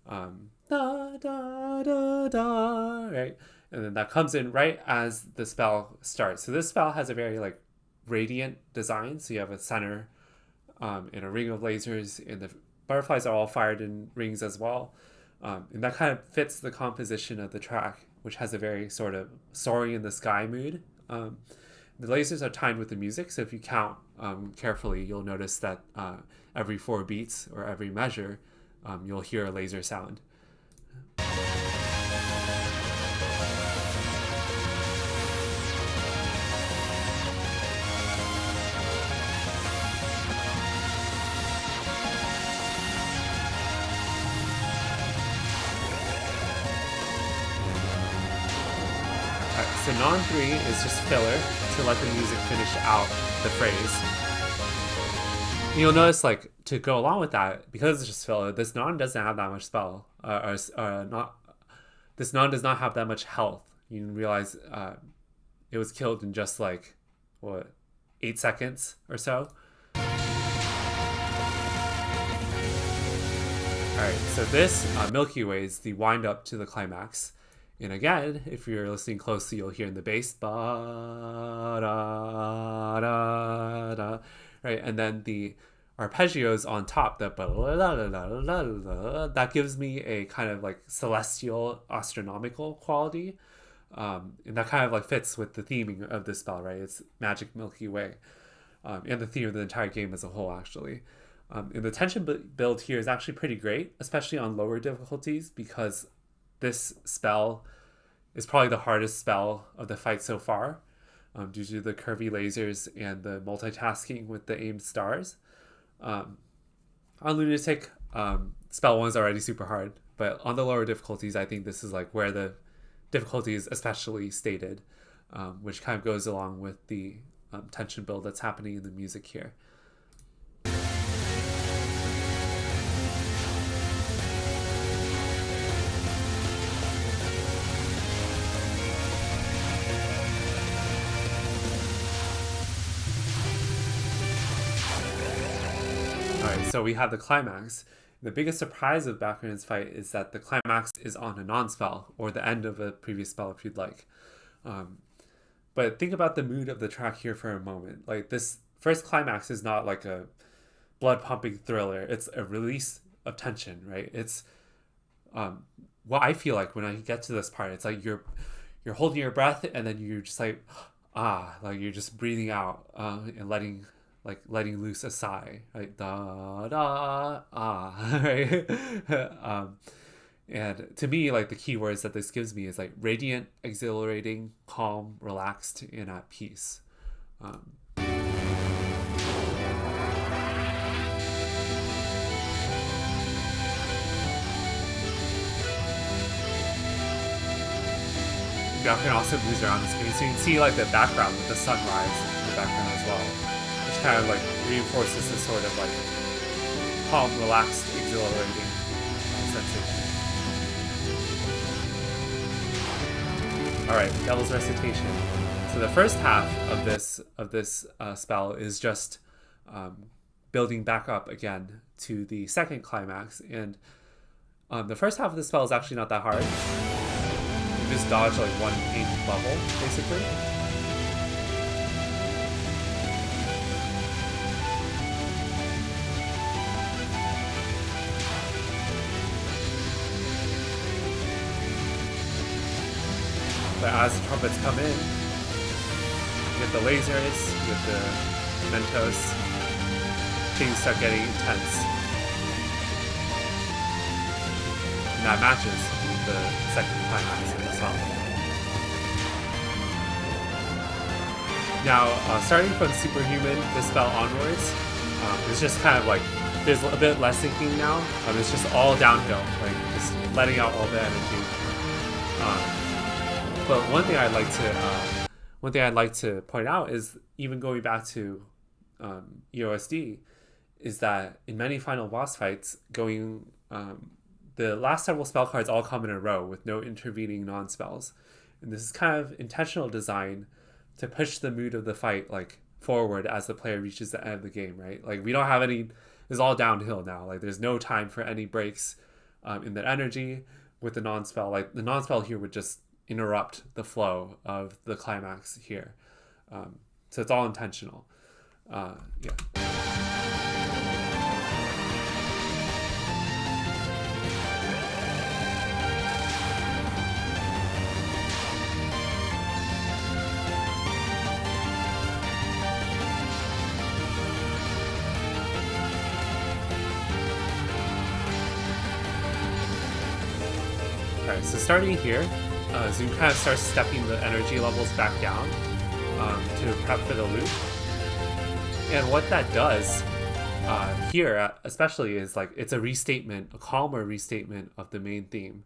da da da da, right, and then that comes in right as the spell starts. So this spell has a very like radiant design. So you have a center, and a ring of lasers, and the butterflies are all fired in rings as well, and that kind of fits the composition of the track, which has a very sort of soaring in the sky mood. The lasers are timed with the music, so if you count carefully, you'll notice that every 4 beats or every measure, you'll hear a laser sound. So non 3 is just filler to let the music finish out the phrase. And you'll notice, like, to go along with that, because it's just filler, this non doesn't have that much spell, this non does not have that much health. You realize it was killed in just like, what, 8 seconds or so. Alright, so this Milky Way is the wind up to the climax. And again, if you're listening closely, you'll hear in the bass, ba, da, da, da, right? And then the arpeggios on top, the ba, la, la, la, la, la, that gives me a kind of like celestial, astronomical quality. And that kind of like fits with the theming of this spell, right? It's Magic Milky Way. And the theme of the entire game as a whole, actually. And the tension build here is actually pretty great, especially on lower difficulties, because this spell is probably the hardest spell of the fight so far, due to the curvy lasers and the multitasking with the aimed stars. On Lunatic, spell 1 is already super hard, but on the lower difficulties, I think this is like where the difficulty is especially stated, which kind of goes along with the tension build that's happening in the music here. So we have the climax. The biggest surprise of Bakunin's fight is that the climax is on a non-spell, or the end of a previous spell if you'd like. But think about the mood of the track here for a moment. Like, this first climax is not like a blood-pumping thriller. It's a release of tension, right? It's what I feel like when I get to this part. It's like you're holding your breath, and then you're just like, like you're just breathing out and letting loose a sigh, right? Da da right? And to me, like, the key words that this gives me is like radiant, exhilarating, calm, relaxed, and at peace. Bakunin also moves around the screen, so you can see like the background with the sunrise in the background as well, which kind of like reinforces this sort of like calm, relaxed, exhilarating sensation. Alright, Devil's Recitation. So the first half of this spell is just building back up again to the second climax, and the first half of the spell is actually not that hard. You just dodge like one aimed level, basically. But as the trumpets come in, you get the lasers, you get the Mentos, things start getting intense. And that matches the second climax in the song. Now, starting from Superhuman, this spell onwards, it's just kind of like, there's a bit less thinking now. It's just all downhill, like just letting out all the energy. But one thing I'd like to point out is, even going back to EOSD, is that in many final boss fights, the last several spell cards all come in a row with no intervening non-spells, and this is kind of intentional design to push the mood of the fight like forward as the player reaches the end of the game, right? Like, we don't have any. It's all downhill now. Like, there's no time for any breaks in the energy with the non-spell. Like, the non-spell here would just interrupt the flow of the climax here. So it's all intentional. Yeah. Alright, so starting here, Zoom kind of starts stepping the energy levels back down to prep for the loop. And what that does here, especially, is like, it's a restatement, a calmer restatement of the main theme.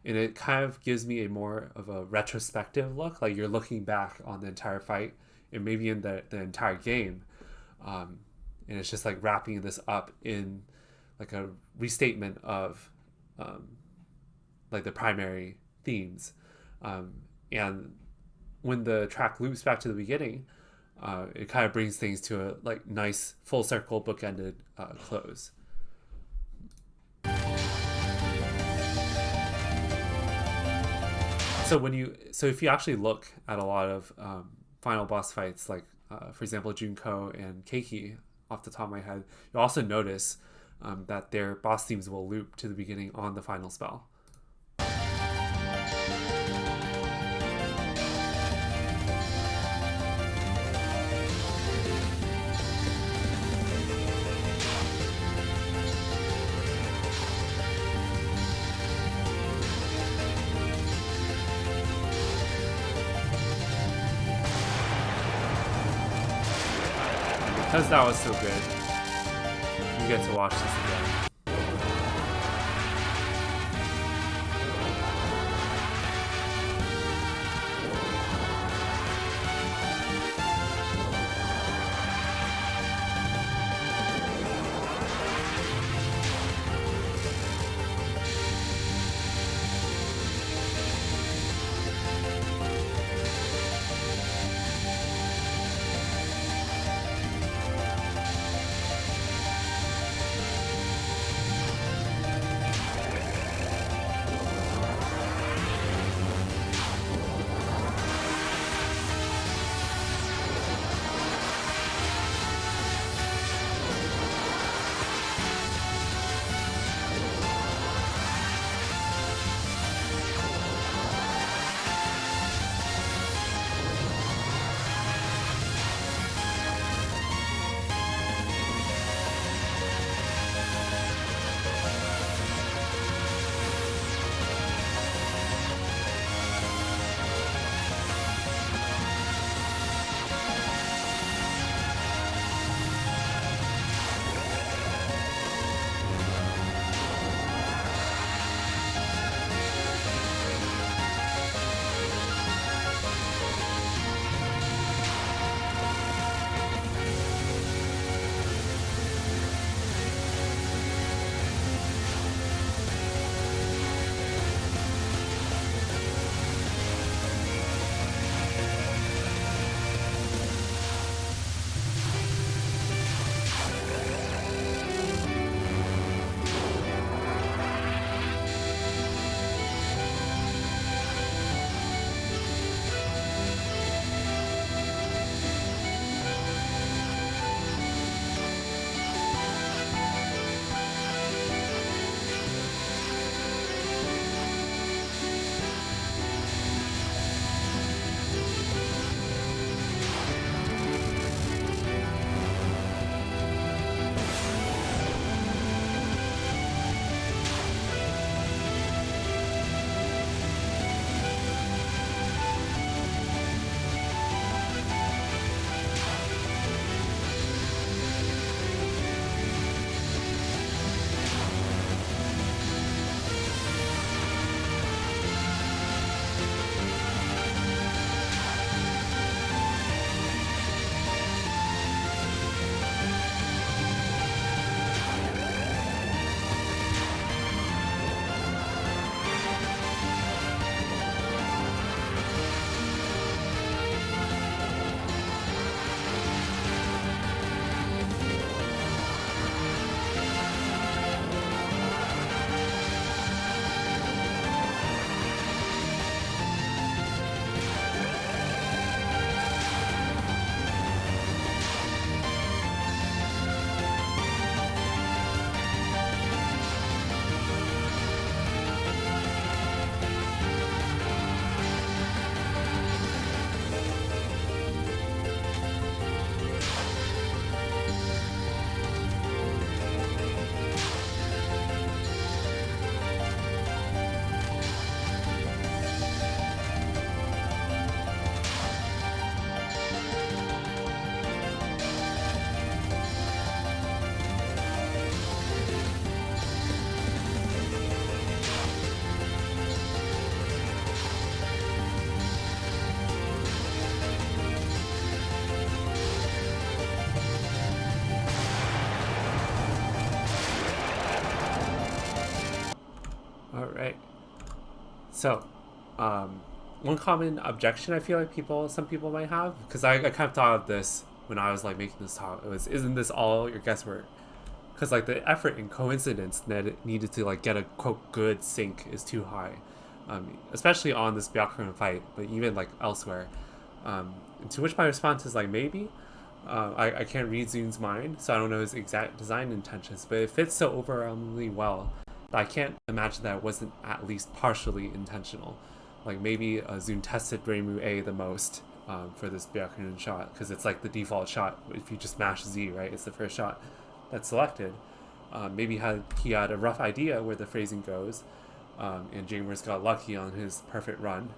And it kind of gives me a more of a retrospective look, like you're looking back on the entire fight and maybe in the entire game. And it's just like wrapping this up in like a restatement of like the primary themes. And when the track loops back to the beginning, it kind of brings things to a like nice full circle bookended close. So if you actually look at a lot of final boss fights, like for example Junko and Keiki, off the top of my head, you'll also notice that their boss themes will loop to the beginning on the final spell. Because that was so good, you get to watch this again. So, one common objection I feel like some people might have, because I kind of thought of this when I was like making this talk, it was, isn't this all your guesswork? Because like the effort and coincidence that needed to like get a quote good sync is too high, especially on this Byakuran fight, but even like elsewhere. To which my response is like maybe. I can't read Zun's mind, so I don't know his exact design intentions, but it fits so overwhelmingly well that I can't imagine that it wasn't at least partially intentional. Like maybe Zun tested Reimu A the most for this Byakuran shot, because it's like the default shot. If you just mash Z, right, it's the first shot that's selected. Maybe he had a rough idea where the phrasing goes, and Jamers got lucky on his perfect run.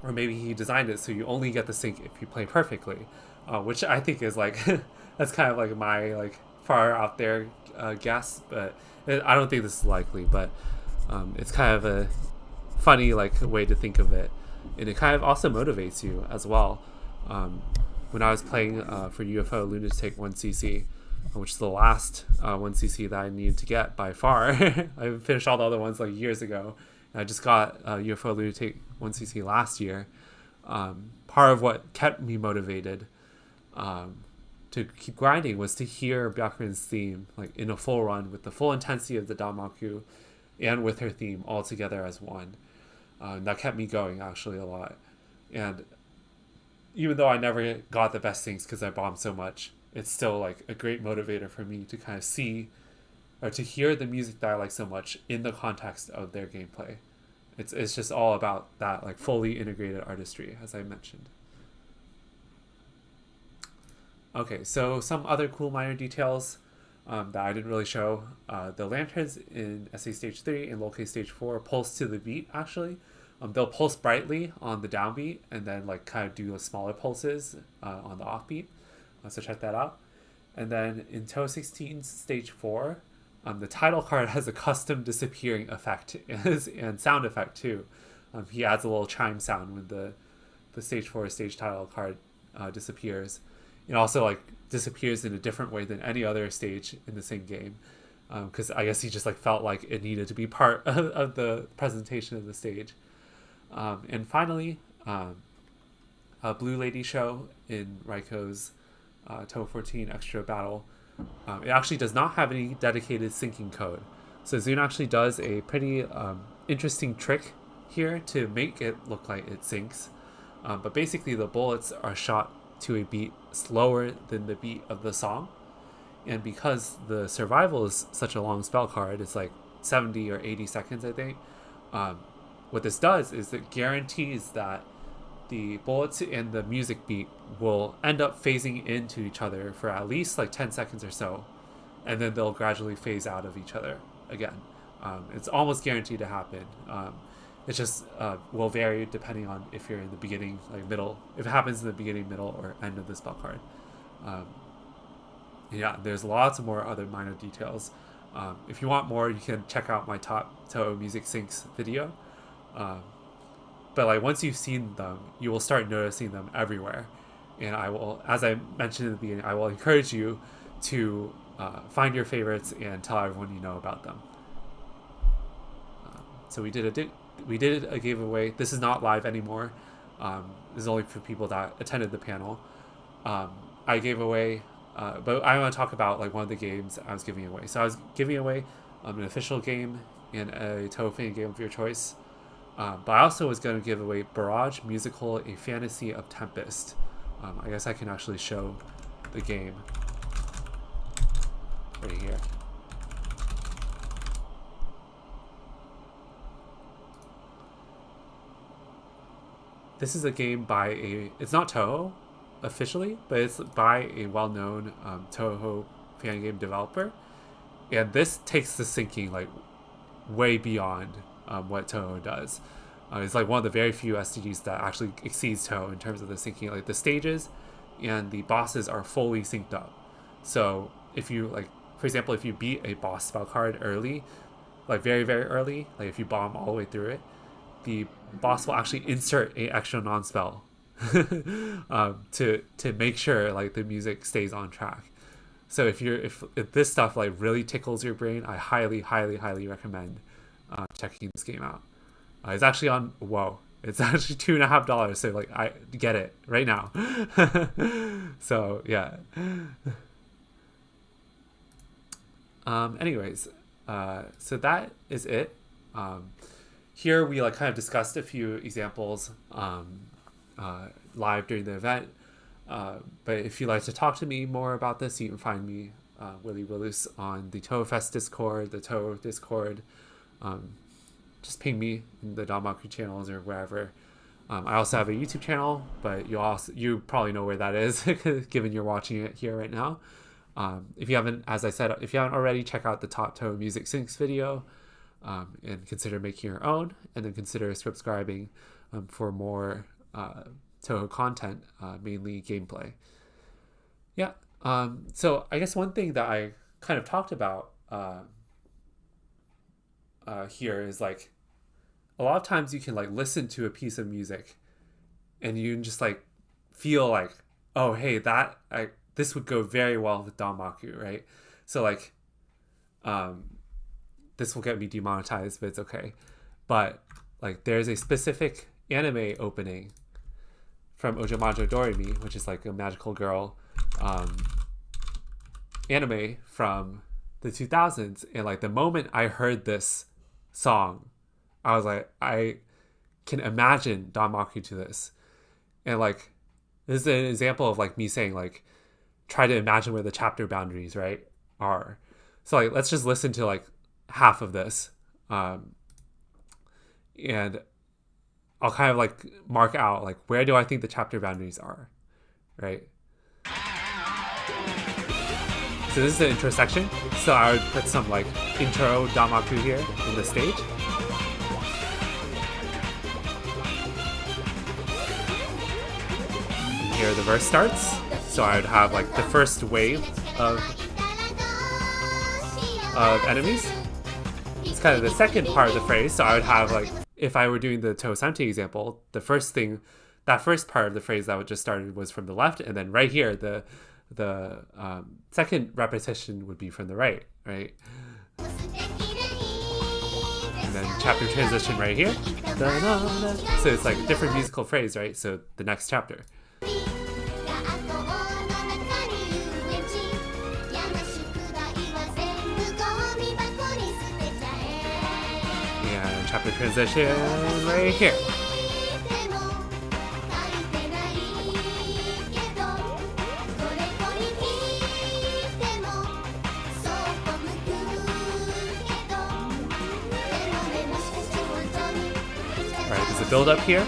Or maybe he designed it so you only get the sync if you play perfectly, which I think is like that's kind of like my like far out there guess, but I don't think this is likely. But it's kind of a funny like way to think of it, and it kind of also motivates you as well. When I was playing for UFO Lunatic 1cc, which is the last 1cc that I needed to get by far. I finished all the other ones like years ago. I just got UFO Lunatic 1cc last year. Part of what kept me motivated to keep grinding was to hear Byakuran's theme like in a full run with the full intensity of the Danmaku and with her theme all together as one. That kept me going actually a lot. And even though I never got the best things because I bombed so much, it's still like a great motivator for me to kind of see or to hear the music that I like so much in the context of their gameplay. It's just all about that like fully integrated artistry, as I mentioned. Okay, so some other cool minor details that I didn't really show. The lanterns in SA Stage 3 and Locate Stage 4 pulse to the beat, actually. They'll pulse brightly on the downbeat and then like kind of do smaller pulses on the offbeat. So check that out. And then in Touhou 16 Stage 4, the title card has a custom disappearing effect and sound effect too. He adds a little chime sound when the Stage 4 stage title card disappears. It also like disappears in a different way than any other stage in the same game, because I guess he just like felt like it needed to be part of the presentation of the stage. And finally, a Blue Lady show in Raiko's Touhou 14 Extra Battle. It actually does not have any dedicated syncing code. So Zun actually does a pretty interesting trick here to make it look like it syncs. But basically the bullets are shot to a beat slower than the beat of the song. And because the survival is such a long spell card, it's like 70 or 80 seconds, I think. What this does is it guarantees that the bullets and the music beat will end up phasing into each other for at least like 10 seconds or so, and then they'll gradually phase out of each other again. It's almost guaranteed to happen. It just will vary depending on if you're in the beginning, like middle, if it happens in the beginning, middle, or end of the spell card. Yeah, there's lots of more other minor details. If you want more, you can check out my top Touhou music syncs video. But like once you've seen them, you will start noticing them everywhere. And I will, as I mentioned in the beginning, I will encourage you to find your favorites and tell everyone you know about them. So we did a giveaway. This is not live anymore. This is only for people that attended the panel. I gave away, but I want to talk about like one of the games I was giving away. So I was giving away an official game and a Touhou fan game of your choice. But I also was going to give away Barrage Musical: A Fantasy of Tempest. I guess I can actually show the game right here. This is a game by it's not Touhou officially, but it's by a well-known Touhou fan game developer. And this takes the syncing like way beyond what Touhou does. It's like one of the very few SDGs that actually exceeds Touhou in terms of the syncing. Like the stages and the bosses are fully synced up. So if you like, for example, if you beat a boss spell card early, like very, very early, like if you bomb all the way through it, the boss will actually insert a extra non-spell to make sure like the music stays on track. So if this stuff like really tickles your brain, I highly recommend checking this game out. It's actually on, whoa, it's actually $2.50. So like, I get it right now. So yeah. Anyways, so that is it. Here we like kind of discussed a few examples live during the event. But if you'd like to talk to me more about this, you can find me, Willy Willus, on the Touhoufest Discord, the Touhou Discord. Just ping me in the Danmaku channels or wherever. I also have a YouTube channel, but you probably know where that is, given you're watching it here right now. If you haven't, as I said, if you haven't already, check out the Top Touhou Music Syncs video, and consider making your own, and then consider subscribing for more Touhou content, mainly gameplay. Yeah. So I guess one thing that I kind of talked about here is like, a lot of times you can like listen to a piece of music and you can just like feel like, oh, hey, this would go very well with Danmaku, right? So like, this will get me demonetized, but it's okay. But like, there's a specific anime opening from Ojamajo Doremi, which is like a magical girl anime from the 2000s. And like, the moment I heard this song, I was like, I can imagine Danmaku to this. And like, this is an example of like me saying like, try to imagine where the chapter boundaries, right, are. So like, let's just listen to like half of this. And I'll kind of like mark out like, where do I think the chapter boundaries are, right? So this is the intro section. So I would put some like intro Danmaku here in the stage. Here the verse starts. So I would have like the first wave of enemies. It's kind of the second part of the phrase. So I would have like, if I were doing the Touhousante example, that first part of the phrase that would just started was from the left, and then right here the second repetition would be from the right. And then chapter transition right here. So it's like a different musical phrase, right? So the next chapter. And chapter transition right here. There's a build up here.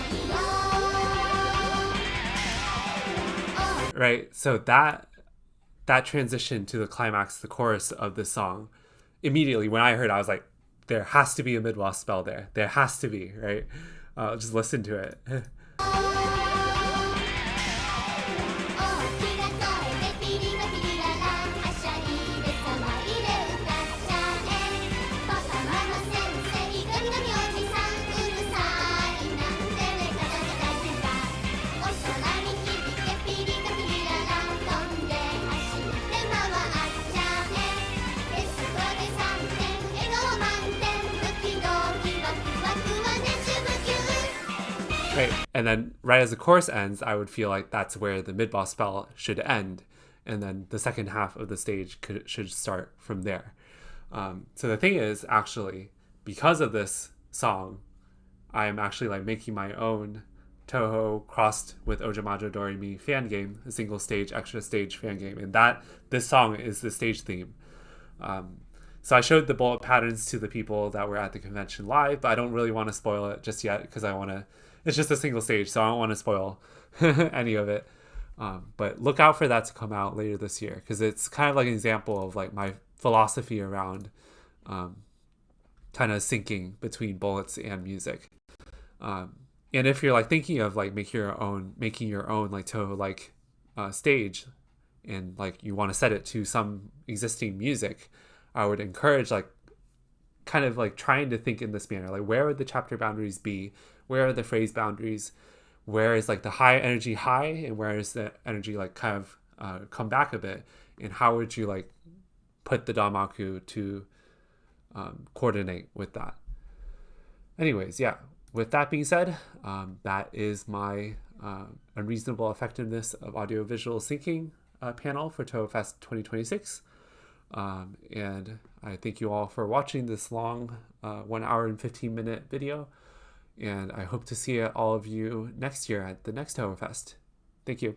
Right, so that transition to the climax, the chorus of the song, immediately when I heard it, I was like, there has to be a mid-boss spell there. There has to be, right? Just listen to it. Right. And then right as the chorus ends, I would feel like that's where the mid-boss spell should end. And then the second half of the stage should start from there. So the thing is, actually, because of this song, I am actually like making my own Touhou crossed with Ojamajo Doremi fan game, a single stage, extra stage fan game. And this song is the stage theme. So I showed the bullet patterns to the people that were at the convention live, but I don't really want to spoil it just yet because it's just a single stage, so I don't want to spoil any of it. But look out for that to come out later this year, because it's kind of like an example of like my philosophy around kind of syncing between bullets and music. And if you're like thinking of like making your own like Touhou like stage, and like you want to set it to some existing music, I would encourage like kind of like trying to think in this manner, like where would the chapter boundaries be? Where are the phrase boundaries? Where is like the high energy high, and where is the energy like kind of come back a bit? And how would you like put the Danmaku to coordinate with that? Anyways, yeah. with that being said, that is my Unreasonable Effectiveness of Audiovisual Syncing panel for Touhoufest 2026. And I thank you all for watching this long 1 hour and 15-minute video. And I hope to see all of you next year at the next Touhoufest. Thank you.